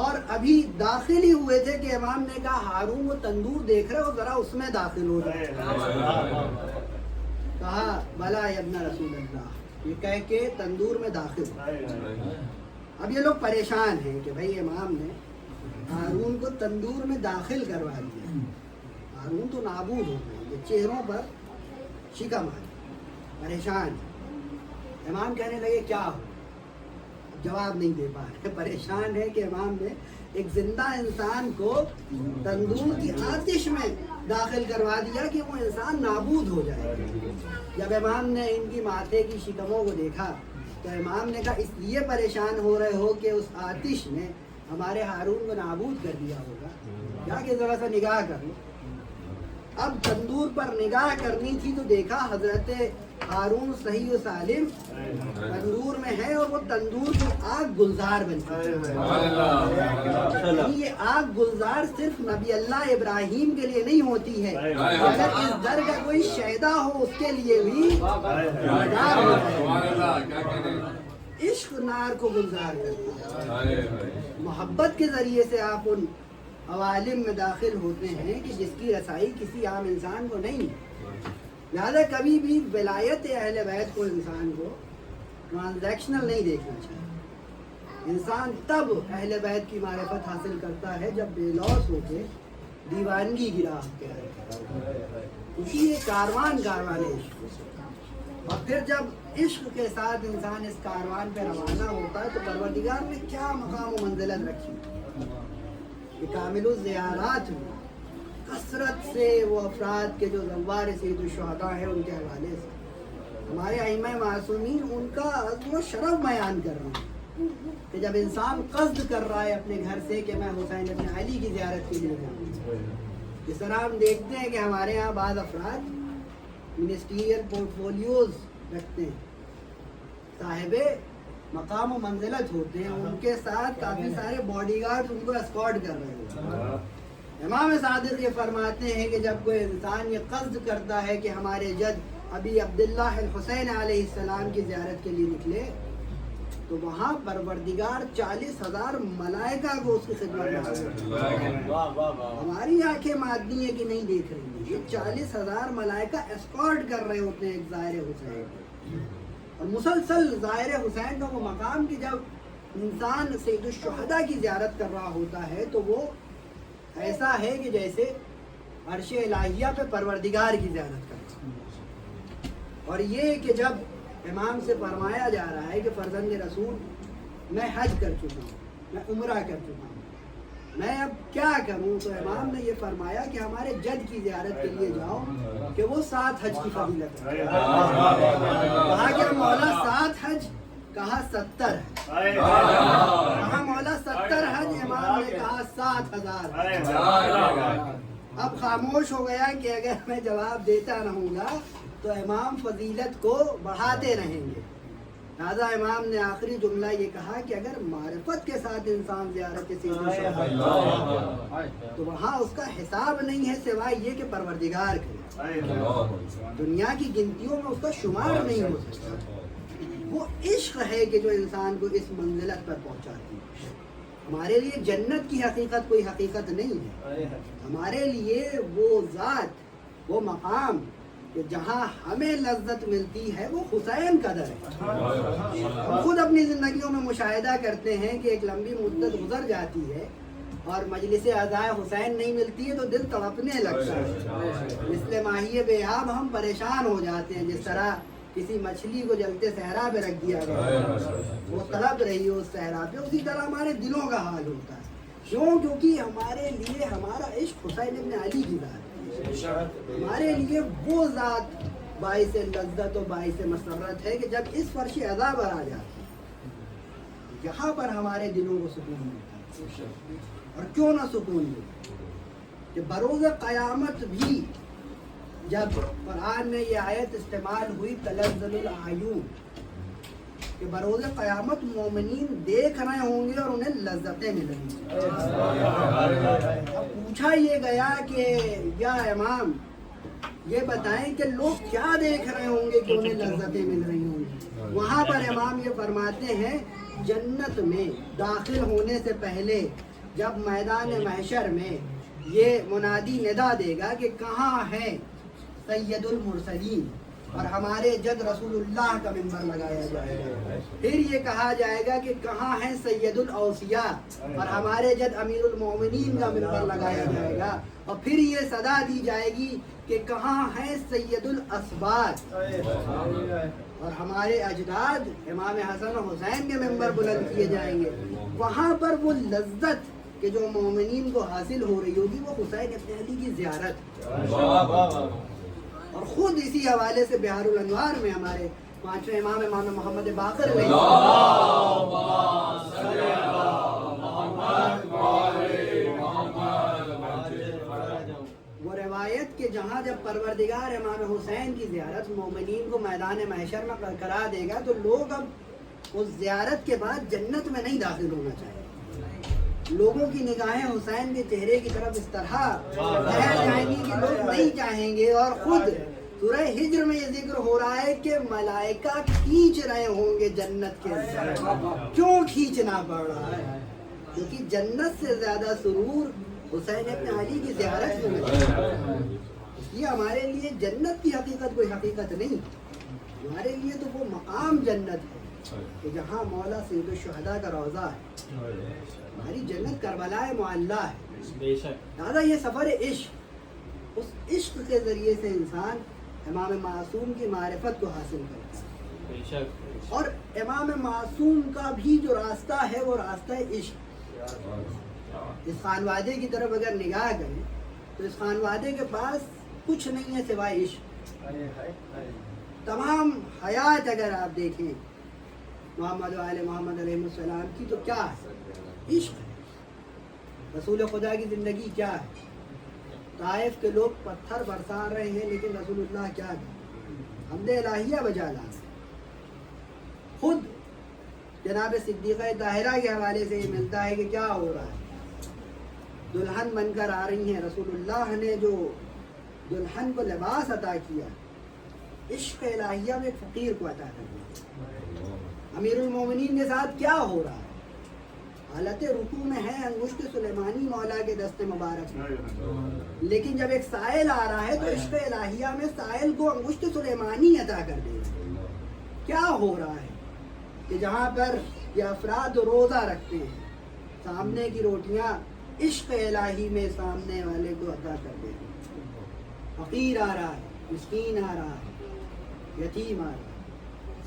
اور ابھی داخل ہی ہوئے تھے کہ امام نے کہا ہارون وہ تندور دیکھ رہے ہو، ذرا اس میں داخل ہو جائے۔ کہا بلا یا ابن رسول اللہ، یہ کہہ کے تندور میں داخل ہو۔ اب یہ لوگ پریشان ہیں کہ بھائی امام نے ہارون کو تندور میں داخل کروا دیا، ہارون تو نابود ہو گئے، یہ چہروں پر شکم آئی، پریشان۔ امام کہنے لگے کیا ہو، جواب نہیں دے پا رہے، پریشان ہے کہ امام نے ایک زندہ انسان کو تندور کی آتش میں داخل کروا دیا کہ وہ انسان نابود ہو جائے۔ جب امام نے ان کی ماتھے کی شکموں کو دیکھا تو امام نے کہا اس لیے پریشان ہو رہے ہو کہ اس آتش نے ہمارے ہارون کو نابود کر دیا ہوگا، جا کے ذرا سا نگاہ کر لو۔ اب تندور پر نگاہ کرنی تھی تو دیکھا حضرت ہارون صحیح و سالم تندور میں ہے، اور وہ تندور کی آگ گلزار بن چکی ہے۔ یہ آگ گلزار صرف نبی اللہ ابراہیم کے لیے نہیں ہوتی ہے، اگر اس در کا کوئی شیدا ہو اس کے لیے بھی گلزار ہو جائے۔ عشق نار کو گلزار کرتا ہے۔ محبت کے ذریعے سے آپ ان عوالم میں داخل ہوتے ہیں کہ جس کی رسائی کسی عام انسان کو نہیں ہے۔ لہذا کبھی بھی ولایت اہل بیت کو انسان کو ٹرانزیکشنل نہیں دیکھنا چاہیے۔ انسان تب اہل بیت کی معرفت حاصل کرتا ہے جب بے لوث ہو کے دیوانگی کی راہ پہ آئے، کیونکہ یہ کاروان عشق، اور پھر جب عشق کے ساتھ انسان اس کاروان پہ روانہ ہوتا ہے تو پروردگار نے کیا مقام و منزلت رکھی۔ یہ کامل الزیارات میں کثرت سے وہ افراد کے جو زوار سید الشہداء ہیں ان کے حوالے سے ہمارے ائمہ معصومین ان کا عزم و شرف بیان کر رہے ہیں کہ جب انسان قصد کر رہا ہے اپنے گھر سے کہ میں حسین ابن علی کی زیارت کے لیے جاؤں، اس طرح ہم دیکھتے ہیں کہ ہمارے ہاں بعض افراد منسٹریل پورٹ فولیوز رکھتے ہیں، صاحب مقام و منزلت ہوتے ہیں، ان کے ساتھ کافی سارے باڈی گارڈ ان کو اسکارٹ کر رہے ہوتے ہیں۔ امام صادق یہ فرماتے ہیں کہ جب کوئی انسان یہ قصد کرتا ہے کہ ہمارے جد ابی عبداللہ الحسین علیہ السلام کی زیارت کے لیے نکلے تو وہاں پروردگار 40,000 ملائکہ کو اس کی خدمت میں حاضر، ہماری آنکھیں مادی ہیں کہ نہیں دیکھ رہی ہیں، یہ 40,000 ملائکہ اسکارٹ کر رہے ہوتے ہیں ایک ظاہر حسین، اور مسلسل ظاہر حسین کا وہ مقام کہ جب انسان سید الشہداء کی زیارت کر رہا ہوتا ہے تو وہ ایسا ہے کہ جیسے عرش الہیہ پہ پروردگار کی زیارت کرتا ہے۔ اور یہ کہ جب امام سے فرمایا جا رہا ہے کہ فرزند رسول میں حج کر چکا ہوں، میں عمرہ کر چکا ہوں، میں اب کیا کروں، تو امام نے یہ فرمایا کہ ہمارے جد کی زیارت کے لیے جاؤ کہ وہ 7 حج کی فضیلت ہے۔ کہا کہ مولا 7 حج، کہا 70 ہے، کہا مولا 70 حج، امام نے کہا 7,000۔ اب خاموش ہو گیا کہ اگر میں جواب دیتا رہوں گا تو امام فضیلت کو بڑھاتے رہیں گے، لہذا امام نے آخری جملہ یہ کہا کہ اگر معرفت کے ساتھ انسان زیارت سید الشہداء تو وہاں اس کا حساب نہیں ہے سوائے یہ کہ پروردگار کرے، دنیا کی گنتیوں میں اس کا شمار نہیں ہو سکتا۔ وہ عشق ہے کہ جو انسان کو اس منزلت پر پہنچاتی ہے۔ ہمارے لیے جنت کی حقیقت کوئی حقیقت نہیں ہے، ہمارے لیے وہ ذات، وہ مقام کہ جہاں ہمیں لذت ملتی ہے وہ حسین کا در ہے۔ ہم خود اپنی زندگیوں میں مشاہدہ کرتے ہیں کہ ایک لمبی مدت گزر جاتی ہے اور مجلس عزائے حسین نہیں ملتی ہے تو دل تڑپنے لگتا ہے، مثل ماہی بے آب ہم پریشان ہو جاتے ہیں، جس طرح کسی مچھلی کو جلتے صحرا پہ رکھ دیا گیا، وہ تڑپ رہی ہے اس صحرا پہ، اسی طرح ہمارے دلوں کا حال ہوتا ہے۔ کیوں؟ کیونکہ ہمارے لیے ہمارا عشق حسین ابن علی کی ذات ہے، ہمارے لیے وہ ذات باعث لذت و باعث مسرت ہے کہ جب اس فرش عزا پر آ جاتی ہے یہاں پر ہمارے دلوں کو سکون ملتا ہے، اور کیوں نہ سکون ملتا، کہ بروز قیامت بھی جب قرآن میں یہ آیت استعمال ہوئی تلزل العیون کہ بروز قیامت مومنین دیکھ رہے ہوں گے اور انہیں لذتیں مل رہی ہیں. اب پوچھا یہ گیا کہ یا امام یہ بتائیں کہ لوگ کیا دیکھ رہے ہوں گے کہ انہیں لذتیں مل رہی ہوں گی. وہاں پر امام یہ فرماتے ہیں جنت میں داخل ہونے سے پہلے جب میدان محشر میں یہ منادی ندا دے گا کہ کہاں ہے سید المرسلین اور ہمارے جد رسول اللہ کا منبر لگایا جائے گا. پھر یہ کہا جائے گا کہ کہاں ہے سید الاوصیاء اور ہمارے جد امیر المومنین کا منبر لگایا جائے گا. اور پھر یہ صدا دی جائے گی کہ کہاں ہے سید الاسباط اور ہمارے اجداد امام حسن و حسین کے منبر بلند کیے جائیں گے. وہاں پر وہ لذت کہ جو مومنین کو حاصل ہو رہی ہوگی وہ حسین ابن علی کی زیارت. اور خود اسی حوالے سے بہار الانوار میں ہمارے پانچویں امام امام محمد باقر علیہ وہ روایت کہ جہاں جب پروردگار امام حسین کی زیارت مومنین کو میدان محشر میں کرا دے گا تو لوگ اب اس زیارت کے بعد جنت میں نہیں داخل ہونا چاہیں گے. لوگوں کی نگاہیں حسین کے چہرے کی طرف اس طرح بہہ جائیں گی کہ لوگ نہیں چاہیں گے. اور خود سورہ ہجر میں یہ ذکر ہو رہا ہے کہ ملائکہ کھینچ رہے ہوں گے جنت کے اندر. کیوں کھینچنا پڑ رہا ہے؟ کیونکہ جنت سے زیادہ سرور حسین ابن علی کی زیارت میں ملتا ہے. یہ ہمارے لیے جنت کی حقیقت کوئی حقیقت نہیں، ہمارے لیے تو وہ مقام جنت ہے کہ جہاں مولا سید الشہداء کا روضہ ہے. ہماری جنت کربلا معلیٰ ہے. دادا یہ سفر عشق، اس عشق کے ذریعے سے انسان امام معصوم کی معرفت کو حاصل کرتا ہے. اور امام معصوم کا بھی جو راستہ ہے وہ راستہ عشق. اس خانوادے کی طرف اگر نگاہ کریں تو اس خانوادے کے پاس کچھ نہیں ہے سوائے عشق. تمام حیات اگر آپ دیکھیں محمد و آل محمد علیہ السلام کی تو کیا ہے؟ عشق ہے. رسول خدا کی زندگی کیا ہے؟ طائف کے لوگ پتھر برسا رہے ہیں لیکن رسول اللہ کیا ہے؟ حمد الہیہ بجا لا. خود جناب صدیقہ طاہرہ کے حوالے سے یہ ملتا ہے کہ کیا ہو رہا ہے. دلہن بن کر آ رہی ہیں، رسول اللہ نے جو دلہن کو لباس عطا کیا عشق الہیہ میں ایک فقیر کو عطا کر دیا. امیر المومنین کے ساتھ کیا ہو رہا ہے؟ حالت رکوع میں ہے، انگشت سلیمانی مولا کے دست مبارک میں، لیکن جب ایک سائل آ رہا ہے تو عشق الہیہ میں سائل کو انگشت سلیمانی عطا کر دے. کیا ہو رہا ہے کہ جہاں پر یہ افراد روزہ رکھتے ہیں سامنے کی روٹیاں عشق الہی میں سامنے والے کو عطا کر دے. فقیر آ رہا ہے، مسکین آ رہا ہے، یتیم آ رہا ہے،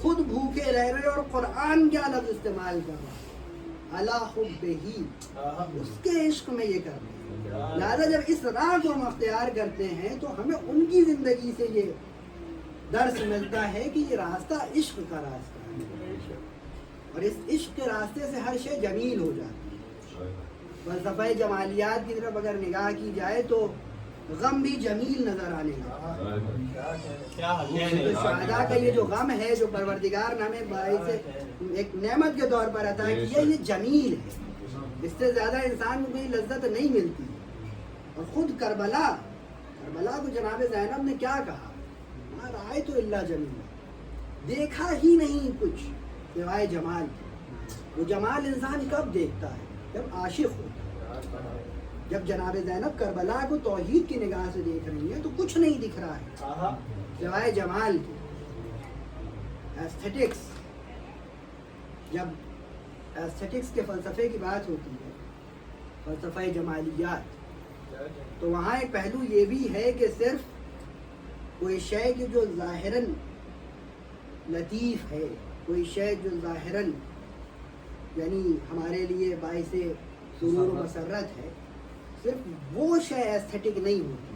خود بھوکے رہ رہے اور قرآن کیا لفظ استعمال کر رہا ہے؟ علی حبہ، اس کے عشق میں یہ کر رہے ہیں. لہٰذا جب اس راہ کو ہم اختیار کرتے ہیں تو ہمیں ان کی زندگی سے یہ درس ملتا ہے کہ یہ راستہ عشق کا راستہ ہے اور اس عشق کے راستے سے ہر شے جمیل ہو جاتی ہے. فلسفہ جمالیات کی طرف اگر نگاہ کی جائے تو غم بھی جمیل نظر آنے لگا. شہداء کا یہ جو غم ہے جو پروردگار نے ہمیں باعث ایک نعمت کے طور پر عطا کیا یہ جمیل ہے، اس سے زیادہ انسان کو کوئی لذت نہیں ملتی. اور خود کربلا کو جناب زینب نے کیا کہا؟ ما رأیت الا جمیلا، دیکھا ہی نہیں کچھ سوائے جمال. وہ جمال انسان کب دیکھتا ہے؟ جب عاشق ہوتا ہے. جب جناب زینب کربلا کو توحید کی نگاہ سے دیکھ رہی ہے تو کچھ نہیں دکھ رہا ہے سوائے جمال کے. ایستھیٹکس، جب ایستھیٹکس کے فلسفے کی بات ہوتی ہے، فلسفہ جمالیات، تو وہاں ایک پہلو یہ بھی ہے کہ صرف کوئی شے کی جو ظاہراً لطیف ہے، کوئی شے جو ظاہراً یعنی ہمارے لیے باعث سرور و مسرت ہے، صرف وہ شے ایستھیٹک نہیں ہوتی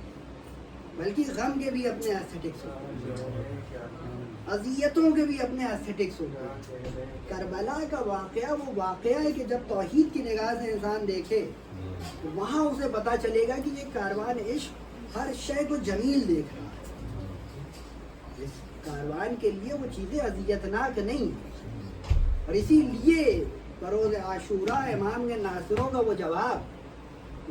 بلکہ غم کے بھی اپنے ایستھیٹکس ہوتے ہیں، اذیتوں کے بھی اپنے ایستھیٹکس ہوتے ہیں. کربلا کا واقعہ وہ واقعہ ہے کہ جب توحید کی نگاہ سے انسان دیکھے تو وہاں اسے پتا چلے گا کہ یہ کاروان عشق ہر شے کو جمیل دیکھ رہا ہے. اس کاروان کے لیے وہ چیزیں اذیتناک نہیں ہیں. اور اسی لیے بروز عاشوراء امام نے ناصروں کا وہ جواب،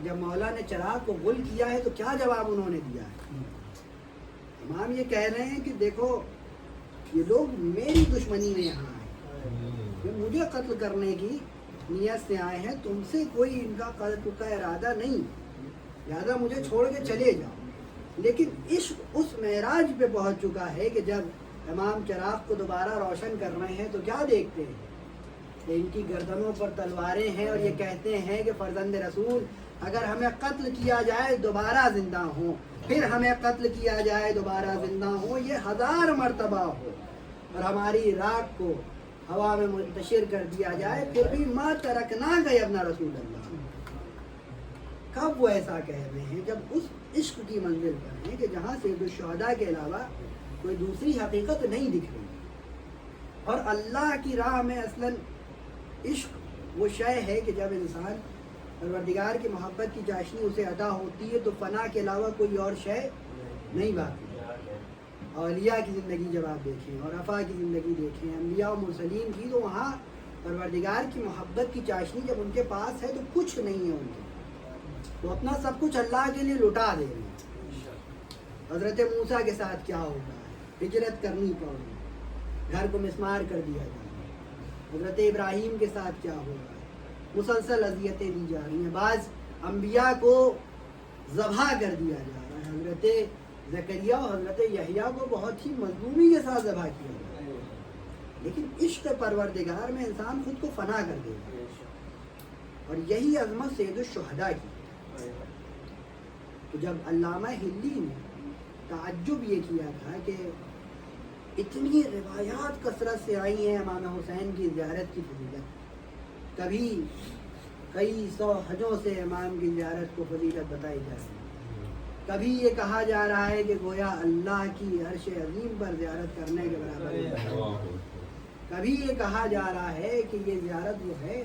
جب مولا نے چراغ کو غل کیا ہے تو کیا جواب انہوں نے دیا ہے. امام یہ کہہ رہے ہیں کہ دیکھو یہ لوگ میری دشمنی میں یہاں آئے، یہ مجھے قتل کرنے کی نیت سے آئے ہیں، تم سے کوئی ان کا قتل کا ارادہ نہیں، لہٰذا مجھے چھوڑ کے چلے جاؤ. لیکن عشق اس معراج پہ پہنچ چکا ہے کہ جب امام چراغ کو دوبارہ روشن کر رہے ہیں تو کیا دیکھتے ہیں کہ ان کی گردنوں پر تلواریں ہیں اور یہ کہتے ہیں کہ فرزند رسول اگر ہمیں قتل کیا جائے دوبارہ زندہ ہوں، پھر ہمیں قتل کیا جائے دوبارہ زندہ ہوں، یہ 1000 مرتبہ ہو اور ہماری راکھ کو ہوا میں منتشر کر دیا جائے پھر بھی ما ترکنا گئے ابن رسول اللہ. کب وہ ایسا کہہ رہے ہیں؟ جب اس عشق کی منزل پر ہیں کہ جہاں سید الشہداء کے علاوہ کوئی دوسری حقیقت نہیں دکھ رہی. اور اللہ کی راہ میں اصلاً عشق وہ شے ہے کہ جب انسان پروردگار کی محبت کی چاشنی اسے عطا ہوتی ہے تو فنا کے علاوہ کوئی اور شے نہیں باقی. اولیاء کی زندگی جب آپ دیکھیں اور عفا کی زندگی دیکھیں، انبیاء و مرسلین کی، تو وہاں پروردگار کی محبت کی چاشنی جب ان کے پاس ہے تو کچھ نہیں ہے ان کے، وہ اپنا سب کچھ اللہ کے لیے لٹا دے رہے ہیں. حضرت موسیٰ کے ساتھ کیا ہو رہا ہے؟ ہجرت کرنی پڑ رہی ہے، گھر کو مسمار کر دیا جا رہا ہے. حضرت ابراہیم کے ساتھ کیا ہو رہا ہے؟ مسلسل اذیتیں دی جا رہی ہیں. بعض انبیاء کو ذبح کر دیا جا رہا ہے. حضرت زکریا اور حضرت یحییٰ کو بہت ہی مظلومی کے ساتھ ذبح کیا جا رہا ہے. لیکن عشق پروردگار میں انسان خود کو فنا کر دے گا. اور یہی عظمت سید الشہداء کی. تو جب علامہ ہلی نے تعجب یہ کیا تھا کہ اتنی روایات کثرت سے آئی ہیں امام حسین کی زیارت کی فضیلت، کبھی کئی 100 حجوں سے امام کی زیارت کو فضیلت بتائی جا رہی ہے، کبھی یہ کہا جا رہا ہے کہ گویا اللہ کی عرش عظیم پر زیارت کرنے کے برابر ہے، کبھی یہ کہا جا رہا ہے کہ یہ زیارت وہ ہے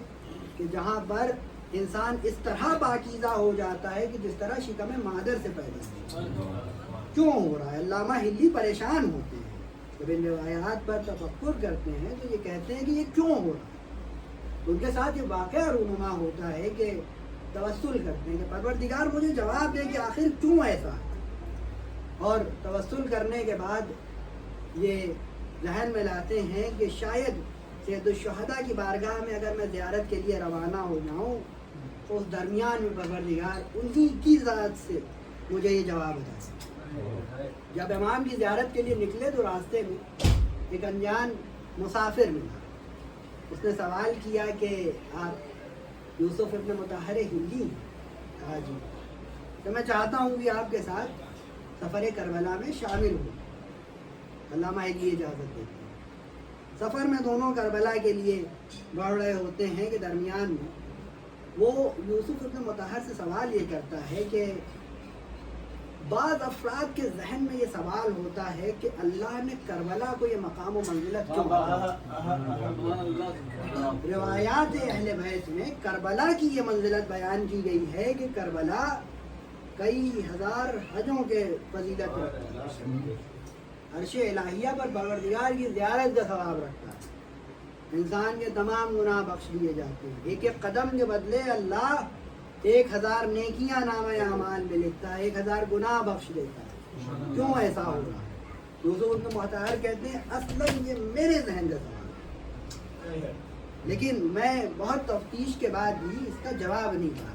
کہ جہاں پر انسان اس طرح پاکیزہ ہو جاتا ہے کہ جس طرح شکم مادر سے پیدا ہے. کیوں ہو رہا ہے؟ علامہ ہلی پریشان ہوتے ہیں جب ان روایات پر تفکر کرتے ہیں تو یہ کہتے ہیں کہ یہ کیوں ہو رہا ہے. ان کے ساتھ یہ واقعہ رونما ہوتا ہے کہ توسل کرتے ہیں کہ پروردگار مجھے جواب دے کہ آخر کیوں ایسا ہے. اور توسل کرنے کے بعد یہ ذہن میں لاتے ہیں کہ شاید سید الشہداء کی بارگاہ میں اگر میں زیارت کے لیے روانہ ہو جاؤں تو اس درمیان میں پروردگار انہی کی ذات سے مجھے یہ جواب دے. جب امام کی زیارت کے لیے نکلے تو راستے میں ایک انجان مسافر ملا. اس نے سوال کیا کہ آپ یوسف ابن مطہر ہلی ہیں؟ کہا جی. تو میں چاہتا ہوں کہ آپ کے ساتھ سفر کربلا میں شامل ہوں. علامہ ہلی اجازت دیتے ہیں. سفر میں دونوں کربلا کے لیے بڑھ رہے ہوتے ہیں کہ درمیان میں وہ یوسف ابن مطہر سے سوال یہ کرتا ہے کہ بعض افراد کے ذہن میں یہ سوال ہوتا ہے کہ اللہ نے کربلا کو یہ مقام و منزلت کیوں دی؟ روایات اہل بیت میں کربلا کی یہ منزلت بیان کی گئی ہے کہ کربلا کئی 1000 حجوں کے فضیلت رکھتا ہے، عرش الہیہ پر پروردگار کی زیارت کا ثواب رکھتا ہے، انسان کے تمام گناہ بخش دیے جاتے ہیں. ایک ایک قدم کے بدلے اللہ 1000 نیکیاں نامہ اعمال میں لکھتا ہے، 1000 گناہ بخش دیتا ہے. کیوں ایسا ہو رہا ہے؟ یوسف ابن مطہر کہتے ہیں اصلاً یہ میرے ذہن کا سوال ہے، لیکن میں بہت تفتیش کے بعد بھی اس کا جواب نہیں پا.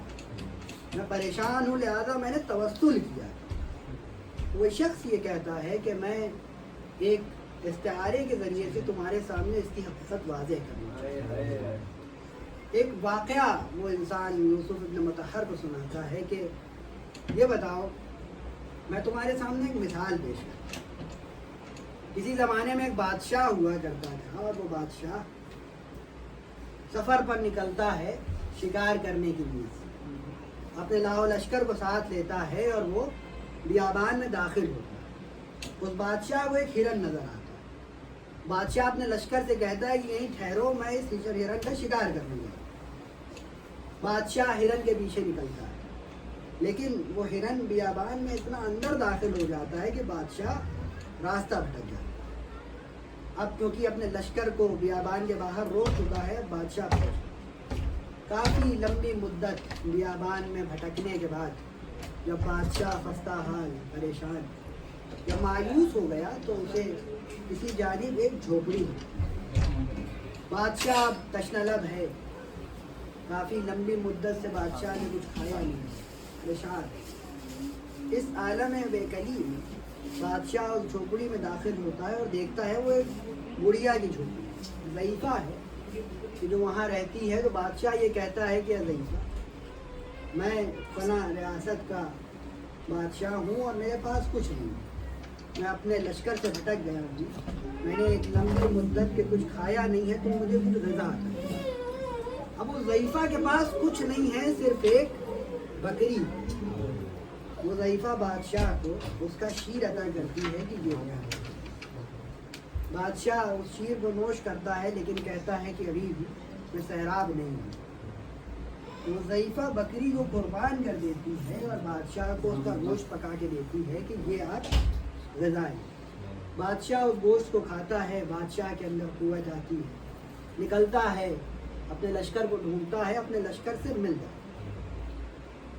میں پریشان ہوں، لہذا میں نے توسل کیا. وہ شخص یہ کہتا ہے کہ میں ایک استعارے کے ذریعے سے تمہارے سامنے اس کی حقیقت واضح کرنا چاہتا ہوں. ایک واقعہ وہ انسان یوسف ابن مطہر کو سناتا ہے کہ یہ بتاؤ، میں تمہارے سامنے ایک مثال پیش کرتا ہوں. کسی زمانے میں ایک بادشاہ ہوا کرتا تھا اور وہ بادشاہ سفر پر نکلتا ہے شکار کرنے کے لیے. اپنے لاؤ لشکر کو ساتھ لیتا ہے اور وہ بیابان میں داخل ہوتا ہے. اس بادشاہ کو ایک ہرن نظر آتا ہے. بادشاہ اپنے لشکر سے کہتا ہے کہ یہیں ٹھہرو، میں اس ہرن کا شکار کرنے جاؤں. بادشاہ ہرن کے پیچھے نکلتا ہے، لیکن وہ ہرن بیابان میں اتنا اندر داخل ہو جاتا ہے کہ بادشاہ راستہ بھٹک جاتا ہے۔ اب کیونکہ اپنے لشکر کو بیابان کے باہر روک چکا ہے، بادشاہ پہنچ کافی لمبی مدت بیابان میں بھٹکنے کے بعد جب بادشاہ خستہ حال پریشان یا مایوس ہو گیا تو اسے کسی جانب ایک جھوپڑی ملی۔ بادشاہ اب تشنہ لب ہے، کافی لمبی مدت سے بادشاہ نے کچھ کھایا نہیں، پریشان۔ اس عالم بے کلی میں بادشاہ اس جھوپڑی میں داخل ہوتا ہے اور دیکھتا ہے وہ ایک گڑیا کی جھوپڑی ضعیفہ ہے کہ جو وہاں رہتی ہے۔ تو بادشاہ یہ کہتا ہے کہ ضعیفہ، میں فلاں ریاست کا بادشاہ ہوں اور میرے پاس کچھ نہیں، میں اپنے لشکر سے بھٹک گیا ہوں، میں نے ایک لمبی مدت کے کچھ کھایا نہیں ہے، تو مجھے کچھ غذا عطا کرو۔ اب اس ضعیفہ کے پاس کچھ نہیں ہے، صرف ایک بکری۔ وہ ضعیفہ بادشاہ کو اس کا شیر عطا کرتی ہے کہ یہ کیا ہے۔ بادشاہ اس شیر کو نوش کرتا ہے لیکن کہتا ہے کہ ابھی بھی میں سیراب نہیں ہوں۔ وہ ضعیفہ بکری کو قربان کر دیتی ہے اور بادشاہ کو اس کا گوشت پکا کے دیتی ہے کہ یہ آپ غذا ہے۔ بادشاہ اس گوشت کو کھاتا ہے، بادشاہ کے اندر قوت آتی ہے، نکلتا ہے، اپنے لشکر کو ڈھونڈتا ہے، اپنے لشکر سے ملتا ہے۔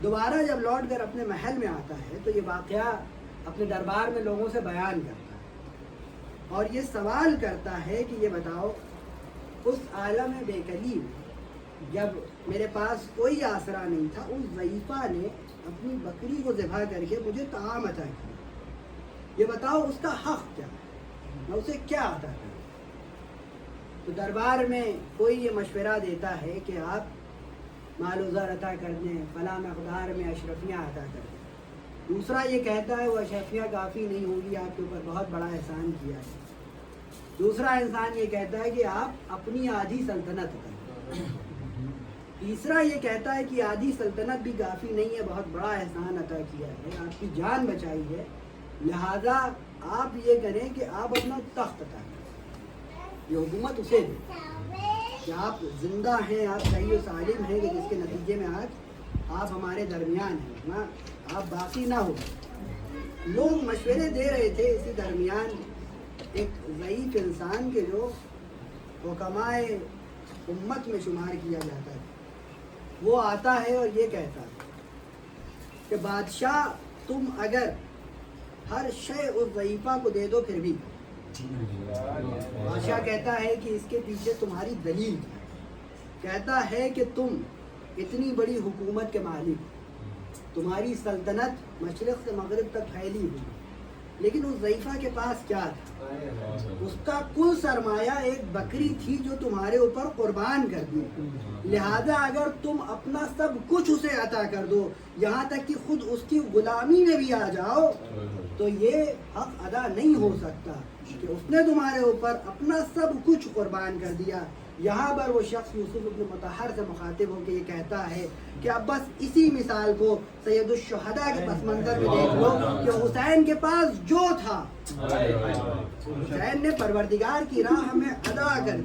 دوبارہ جب لوٹ کر اپنے محل میں آتا ہے تو یہ واقعہ اپنے دربار میں لوگوں سے بیان کرتا ہے اور یہ سوال کرتا ہے کہ یہ بتاؤ، اس عالم بے کلی میں جب میرے پاس کوئی آسرا نہیں تھا، اس ضعیفہ نے اپنی بکری کو ذبح کر کے مجھے طعام عطا کیا، یہ بتاؤ اس کا حق کیا ہے، میں اسے کیا عطا کروں؟ تو دربار میں کوئی یہ مشورہ دیتا ہے کہ آپ مال و زر عطا کر دیں، فلاں مقدار میں اشرفیاں عطا کر دیں۔ دوسرا یہ کہتا ہے وہ اشرفیاں کافی نہیں ہوں گی، آپ کے اوپر بہت بڑا احسان کیا ہے۔ دوسرا انسان یہ کہتا ہے کہ آپ اپنی آدھی سلطنت عطا کریں۔ تیسرا یہ کہتا ہے کہ آدھی سلطنت بھی کافی نہیں ہے، بہت بڑا احسان عطا کیا ہے، آپ کی جان بچائی ہے، لہذا آپ یہ کریں کہ آپ اپنا تخت عطا کریں، یہ حکومت اسے دیں کہ آپ زندہ ہیں، آپ صحیح و سالم ہیں، کہ جس کے نتیجے میں آج آپ ہمارے درمیان ہیں، ورنہ آپ باقی نہ ہو۔ لوگ مشورے دے رہے تھے، اسی درمیان ایک ضعیف انسان کے جو حکمائے امت میں شمار کیا جاتا ہے وہ آتا ہے اور یہ کہتا ہے کہ بادشاہ تم اگر ہر شے اس ضعیفہ کو دے دو پھر بھی۔ بادشاہ کہتا ہے کہ اس کے پیچھے تمہاری دلیل کیا ہے؟ کہتا ہے کہ تم اتنی بڑی حکومت کے مالک، تمہاری سلطنت مشرق سے مغرب تک پھیلی ہوئی، لیکن اس ضعیفہ کے پاس کیا تھا؟ اس کا کل سرمایہ ایک بکری تھی جو تمہارے اوپر قربان کر دی، لہذا اگر تم اپنا سب کچھ اسے عطا کر دو، یہاں تک کہ خود اس کی غلامی میں بھی آ جاؤ، تو یہ حق ادا نہیں ہو سکتا کہ اس نے تمہارے اوپر اپنا سب کچھ قربان کر دیا۔ یہاں پر وہ شخص یوسف ابن مطہر سے مخاطب ہو کے یہ کہتا ہے کہ اب بس اسی مثال کو سید الشہداء کے پس منظر میں دیکھ لو کہ حسین کے پاس جو تھا، حسین نے پروردگار کی راہ میں ادا کر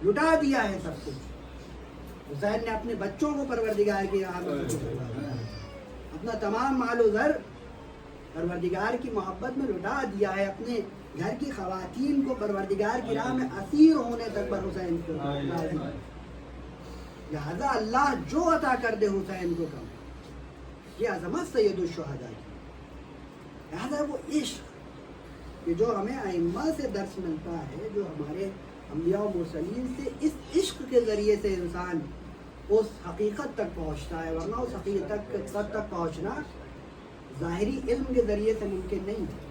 لٹا دیا ہے سب کچھ۔ حسین نے اپنے بچوں کو پروردگار کی راہ میں اپنا تمام مال و زر پروردگار کی محبت میں لٹا دیا ہے، اپنے گھر کی خواتین کو پروردگار کی راہ میں اسیر ہونے تک پر حسین کو راضی، لہذا اللہ جو عطا کر دے حسین کو کم، یہ عظمت سید الشہداء کی۔ لہذا وہ عشق کہ جو ہمیں ائمہ سے درس ملتا ہے، جو ہمارے انبیاء و مرسلین سے، اس عشق کے ذریعے سے انسان اس حقیقت تک پہنچتا ہے، ورنہ اس حقیقت تک پہنچنا ظاہری علم کے ذریعے سے ممکن نہیں ہے۔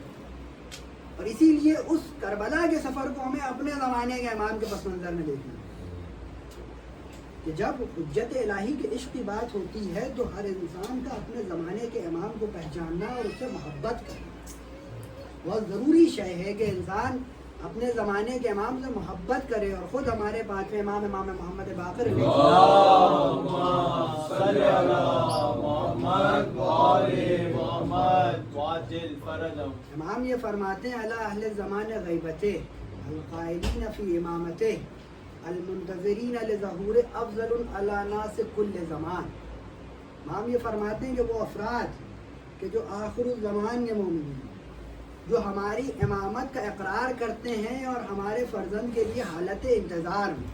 اور اسی لیے اس کربلا کے سفر کو ہمیں اپنے زمانے کے امام کے پس منظر میں دیکھنا ہے کہ جب حجت الہی کے عشق کی بات ہوتی ہے تو ہر انسان کا اپنے زمانے کے امام کو پہچاننا اور اس سے محبت کرنا بہت ضروری شے ہے کہ انسان اپنے زمانے کے امام سے محبت کرے۔ اور خود ہمارے پانچویں امام محمد باقر امام یہ فرماتے ہیں: الا اہل زمان غیبتے القائلین فی امامتے المنتظرین لظہور افضل علی ناس کل زمان. امام یہ فرماتے ہیں کہ وہ افراد کہ جو آخر الزمان کے مومنین ہیں، جو ہماری امامت کا اقرار کرتے ہیں اور ہمارے فرزند کے لیے حالت انتظار میں،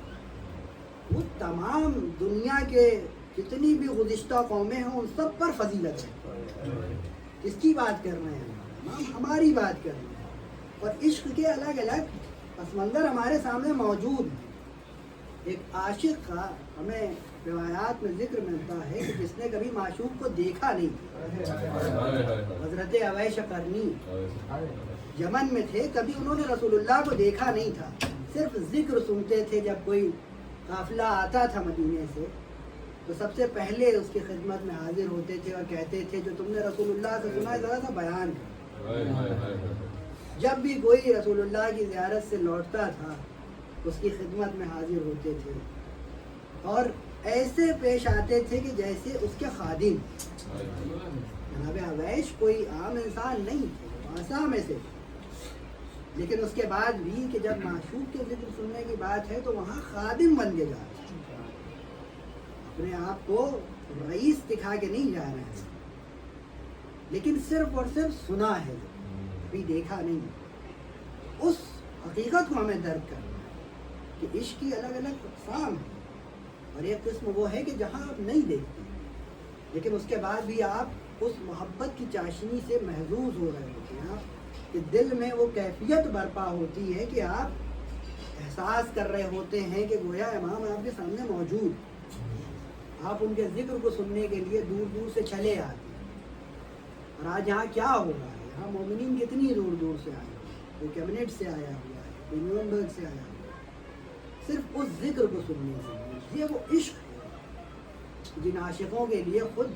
وہ تمام دنیا کے جتنی بھی گزشتہ قومیں ہیں ان سب پر فضیلت ہے. کس کی بات کر رہے ہیں؟ امام ہماری بات کر رہے ہیں. اور عشق کے الگ الگ پس منظر ہمارے سامنے موجود ہیں. ایک عاشق کا ہمیں روایات میں ذکر ملتا ہے کہ جس نے کبھی معشوق کو دیکھا نہیں. حضرت اویس قرنی یمن میں تھے، کبھی انہوں نے رسول اللہ کو دیکھا نہیں تھا، صرف ذکر سنتے تھے. جب کوئی قافلہ آتا تھا مدینے سے تو سب سے پہلے اس کی خدمت میں حاضر ہوتے تھے اور کہتے تھے جو تم نے رسول اللہ سے سنا ہے ذرا سا بیان کرو. جب بھی کوئی رسول اللہ کی زیارت سے لوٹتا تھا اس کی خدمت میں حاضر ہوتے تھے اور ایسے پیش آتے تھے کہ جیسے اس کے خادم. جناب اویس کوئی عام انسان نہیں تھے، آسا میں سے، لیکن اس کے بعد بھی کہ جب معشوق کے ذکر سننے کی بات ہے تو وہاں خادم بن کے جاتے ہیں. اپنے آپ کو رئیس دکھا کے نہیں جا رہے ہیں، لیکن صرف اور صرف سنا ہے، ابھی دیکھا نہیں. اس حقیقت کو ہمیں درک کرنا ہے کہ عشق کی الگ الگ اقسام ہیں، اور ایک قسم وہ ہے کہ جہاں آپ نہیں دیکھتے لیکن اس کے بعد بھی آپ اس محبت کی چاشنی سے محظوظ ہو رہے ہوتے ہیں. آپ کے دل میں وہ کیفیت برپا ہوتی ہے کہ آپ احساس کر رہے ہوتے ہیں کہ گویا امام آپ کے سامنے موجود. آپ ان کے ذکر کو سننے کے لیے دور دور سے چلے آتے ہیں. اور آج یہاں کیا ہو رہا ہے؟ یہاں مومنین کتنی دور دور سے آئے ہیں، کوئی کیبنٹ سے آیا ہوا ہے، کوئی نیورنبرگ سے آیا ہوا ہے، صرف اس ذکر کو سننے سے. یہ وہ عشق ہے جن عاشقوں کے لیے خود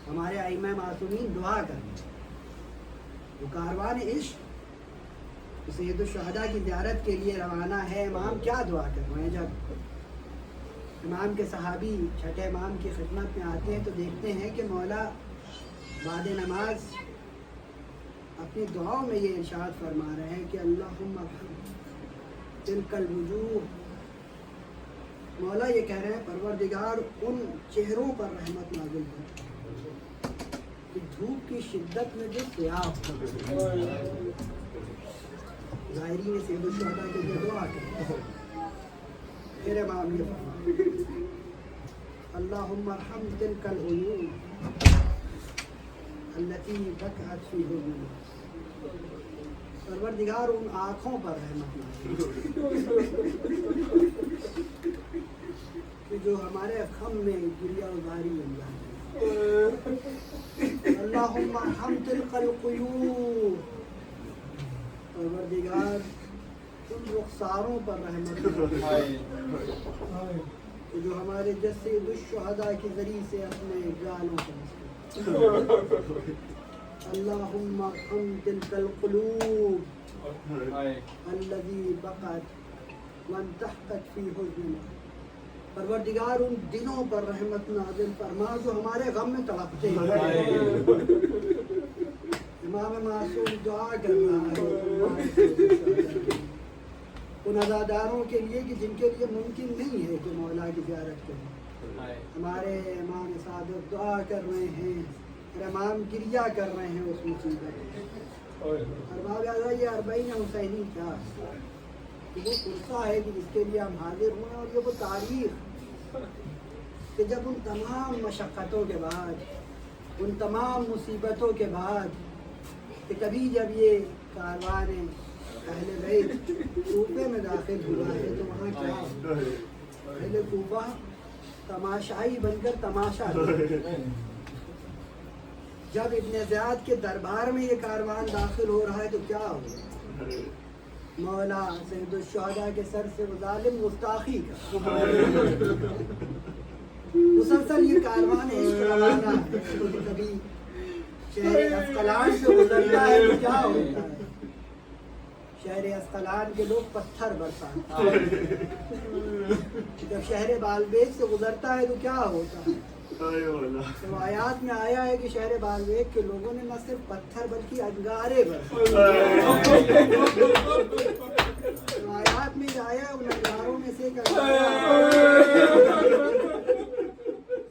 ہمارے ائمہ معصومین دعا کرتے ہیں. وہ کاروان عشق سید الشہداء کی زیارت کے لیے روانہ ہے. امام کیا دعا کر رہے ہیں؟ جب امام کے صحابی چھٹے امام کی خدمت میں آتے ہیں تو دیکھتے ہیں کہ مولا بعد نماز اپنی دعاؤں میں یہ ارشاد فرما رہے ہیں کہ اللہم ارحم تلک الوجوہ. مولا یہ کہہ رہے ہیں پروردگار ان چہروں پر رحمت نازل کر کہ دھوپ کی شدت میں جو سیاہ ہو. ظاہرین سید الشہداء کے لیے دعا کریں. پھر امام یہ فرماتے اللہم ارحم تلک العیون التی بکعت فی حزن. پروردگار ان آنکھوں پر رحمت نازل کہ جو ہمارے غم میں گریا ازاری بن جاتے ہیں. اللہم ارحم تلک القیوم. پروردگار ان رخساروں پر رحمت نازل کہ جو ہمارے جسد الشہداء کے ذریعے سے اپنے جانوں کو اللہم ارحم تلک القلوب الذی بقت وانتحقت فی حزننا. پروردگار ان دلوں پر رحمت نازل فرما جو ہمارے غم میں تڑپتے ہیں. امام معصوم دعا کر رہا ہے ان عزاداروں کے لیے کہ جن کے لیے ممکن نہیں ہے کہ مولا کی زیارت کریں. ہمارے امام صادق دعا کر رہے ہیں اور امام گریہ کر رہے ہیں اس مصیبت. ارباب اعضاء یہ اربعین حسینی کیا کہ وہ فرصہ ہے کہ جس کے لیے ہم حاضر ہوئے. اور یہ وہ تاریخ کہ جب ان تمام مشقتوں کے بعد، ان تمام مصیبتوں کے بعد کہ کبھی جب یہ کاروان اہل بیت کوفے میں داخل ہوا ہے تو وہاں کیا اہل کوفہ تماشائی بن کر تماشا دیکھا. جب ابن زیاد کے دربار میں یہ کاروان داخل ہو رہا ہے تو کیا ہو؟ مولا سید الشہداء کے سر سے وہ ظالم گستاخی کا مسلسل یہ کاروان عشق روانہ ہے. کبھی شہر اسقلان سے گزرتا ہے تو کیا ہوتا ہے؟ شہر اسقلان کے لوگ پتھر برساتے ہیں. جب شہر بالبیک سے گزرتا ہے تو کیا ہوتا ہے؟ روایات میں آیا ہے کہ شہر بالبیک کے لوگوں نے نہ صرف پتھر بلکہ انگارے برسائے. روایات میں آیا ان انگاروں میں سے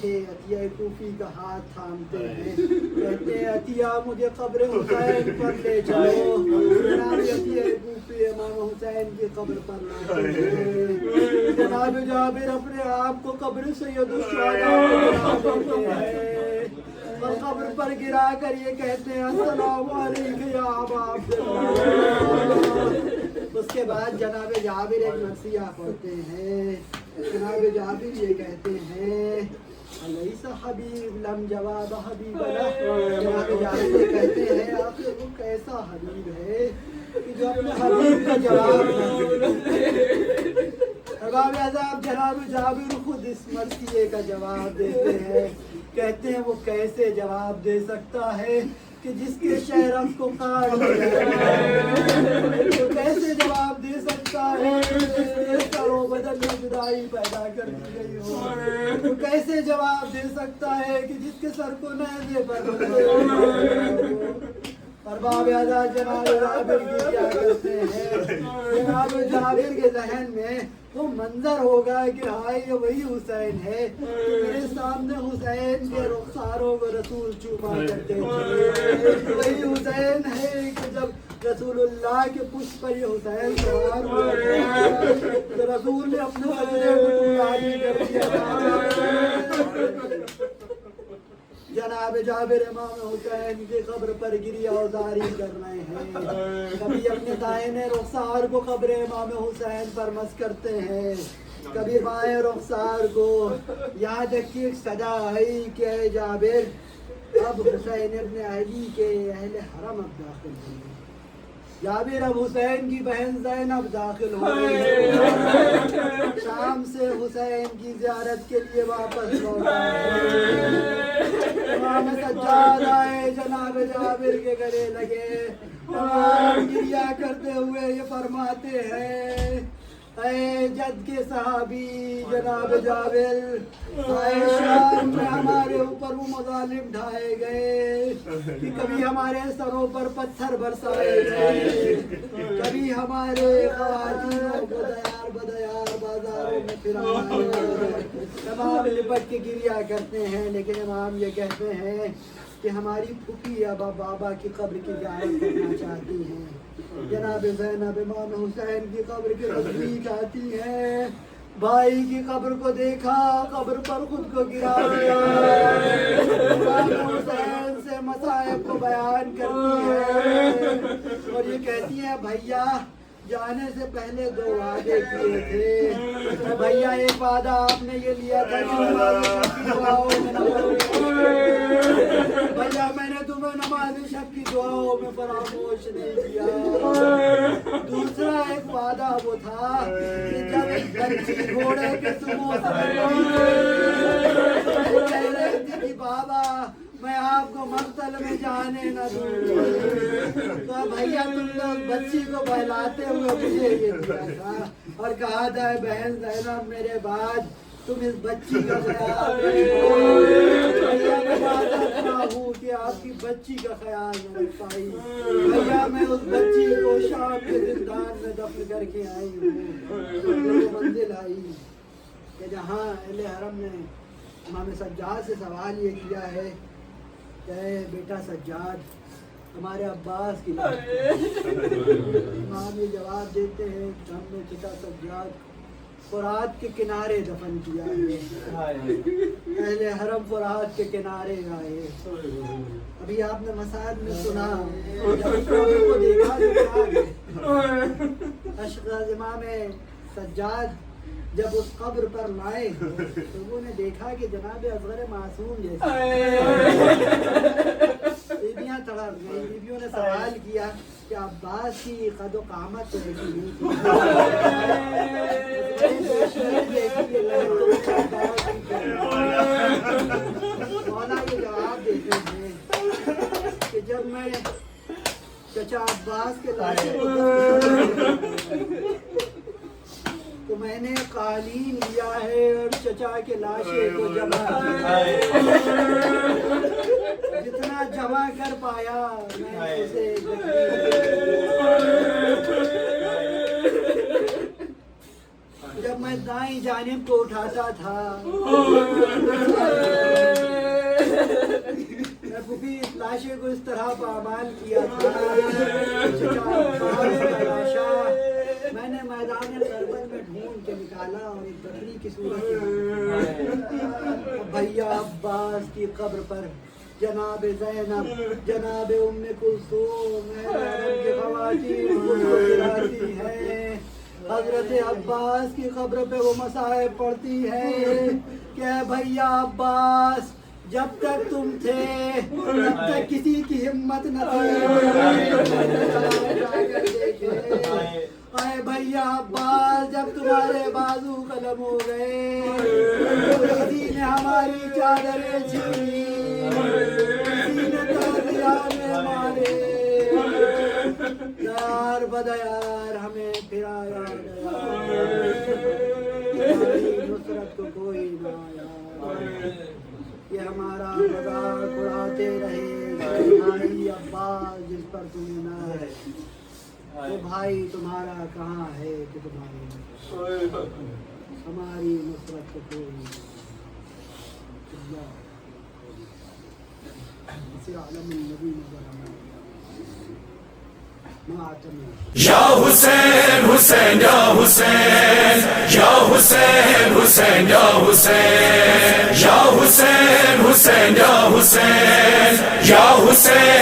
تھے، عطیہ کوفی کا ہاتھ تھامتے ہیں، کہتے ہیں عطیہ مجھے قبر حسین پر لے چلو، جناب عطیہ کوفی امام حسین کی قبر پر لاتے ہیں، جناب جابر اپنے آپ کو قبر سید الشہداء میں گرا دیتے ہیں، اور قبر پر گرا کر یہ کہتے ہیں السلام علیکم یا ابا عبداللہ۔ اس کے بعد جناب جابر ایک مرثیہ پڑھتے ہیں، جناب جابر یہ کہتے ہیں الیس حبیب لم جواب حبیبنا، جناب جابر یہ کہتے ہیں آخر وہ کیسا حبیب ہے کہ جو اپنے حبیب کا جواب نہ دے۔ ارباب عذاب جناب جابر خود اس مرثیے کا جواب دیتے ہیں، کہتے ہیں وہ کیسے جواب دے سکتا ہے کہ جس کے شہرم کو کاٹ دیا تو کیسے جواب دے سکتا ہے کہ جس کے سر و بدن میں جدائی پیدا کر دی گئی ہو، تو کیسے جواب دے سکتا ہے کہ جس کے سر کو نیزے پر ارباب اعزاز جناب جابر کی کیا کرتے ہیں، جناب جابر کے ذہن میں وہ منظر ہوگا کہ ہاں یہ وہی حسین ہے تو میرے سامنے حسین کے رخساروں کو رسول چوما کرتے تھے، وہی حسین ہے کہ جب رسول اللہ کے پشت پر یہ حسین سوار ہوا تو رسول نے اپنے سجدے کو طویل کر دیا۔ جناب جابر امام حسین کی قبر پر گریہ اوزاری کر رہے ہیں، کبھی اپنے دائیں رخسار کو قبر امام حسین پر مس کرتے ہیں، کبھی بائیں رخسار کو، یہاں تک کہ ایک صدا آئی کہ اے جابر اب حسین ابن علی کے اہل حرم اب داخل ہوئے، جابر اب حسین کی بہن زینب داخل ہو گئی، شام سے حسین کی زیارت کے لیے واپس لوٹا ہے، امام سجاد آئے جناب جابر کے گلے لگے، امام گریہ کرتے ہوئے یہ فرماتے ہیں اے جد کے صحابی جناب جابر، آئے شام میں ہمارے اوپر وہ مظالم ڈھائے گئے کہ کبھی ہمارے سروں پر پتھر برسائے گئے، کبھی ہمارے خواتینوں کو دیار بدیار بازاروں میں پھرایا گیا، تمام لپٹ کے گریہ کرتے ہیں، لیکن امام یہ کہتے ہیں کہ ہماری پھوپھی یا بابا کی قبر کی زیارت کرنا چاہتی ہیں، جناب زینب امام حسین کی قبر کی نزدیک آتی ہیں، بھائی کی قبر کو دیکھا، قبر پر خود کو گرا دیا، امام حسین سے مصائب کو بیان کرتی ہے اور یہ کہتی ہے بھیا جانے سے پہلے 2 وعدے کیے تھے، بھیا ایک وعدہ آپ نے یہ لیا تھا کہ نماز شب کی دعاؤں میں نہ بھیا میں نے تمہیں نماز شب کی دعاؤں میں فراموش نہیں کیا، دوسرا ایک وعدہ وہ تھا کہ جب ایک بچی گھوڑے کے سمو سے کہہ رہی تھی کہ بابا میں آپ کو مقتل میں جانے نہ دوں تو بھیا تم لوگ بچی کو بہلاتے ہوئے مجھے یہ دیا تھا اور کہا تھا بہن زینب میرے بعد تم اس بچی کا خیال بھیا میں وعدہ کرتا ہوں کہ آپ کی بچی کا خیال نہ رکھ پائی، بھیا میں اس بچی کو شام کے زندان میں دفن کر کے آئی ہوں، منزل آئی کہ جہاں اہل حرم نے امام سجاد سے سوال یہ کیا ہے کہ بیٹا سجاد ہمارے عباس کی لاش، امام یہ جواب دیتے ہیں کہ ہم نے چچا سجاد فرات کے کنارے دفن کیا ہے، اہل حرم فرات کے کنارے آئے، ابھی آپ نے مساعد میں سنا جب قبر کو دیکھا اشقاز امام سجاد جب اس قبر پر لائے تو لوگوں نے دیکھا کہ جناب اصغر معصوم جیسے بیبیاں تڑپ گئی، بیبیوں نے سوال کیا کہ عباس کی قد و قامت تو ایسی نہیں تھی، مولا یہ جواب دیتے ہیں کہ جب میں چچا عباس کے لاشے کو تو میں نے قالین لیا ہے اور چچا کے لاشے کو جمع جتنا جمع کر پایا میں اسے جب میں میں دائیں جانب کو اٹھاتا تھا میں پھوپھی اس لاشے کو اس طرح پامال کیا تھا میں نے میدان کربل میں ڈھونڈ کے نکالا اور ایک بکری کی صورت میں بھیا عباس کی قبر پر جناب زینب جناب ام کلثوم کی خواتین مسکراتی ہیں حضرت عباس کی قبر پہ وہ مصائب پڑتی ہے کہ بھیا عباس جب تک تم تھے تب تک کسی کی ہمت نہ تھی اے بھیا عباس جب تمہارے بازو قلم ہو گئے کسی نے ہماری چادریں چھینی کسی نے تازیانے مارے یار بدیار ہمیں پھرایا ہماری نصرت کو کوئی نہ آیا یہ ہمارا مذاق اڑاتے رہے بھائی عباس جس پر تمہیں نہ ہے وہ بھائی تمہارا کہاں ہے کہ تمہاری ہماری نصرت کو کوئی اسے عالم النبی یا حسین حسین یا حسین یا حسین حسین یا حسین یا حسین حسین یا حسین یا حسین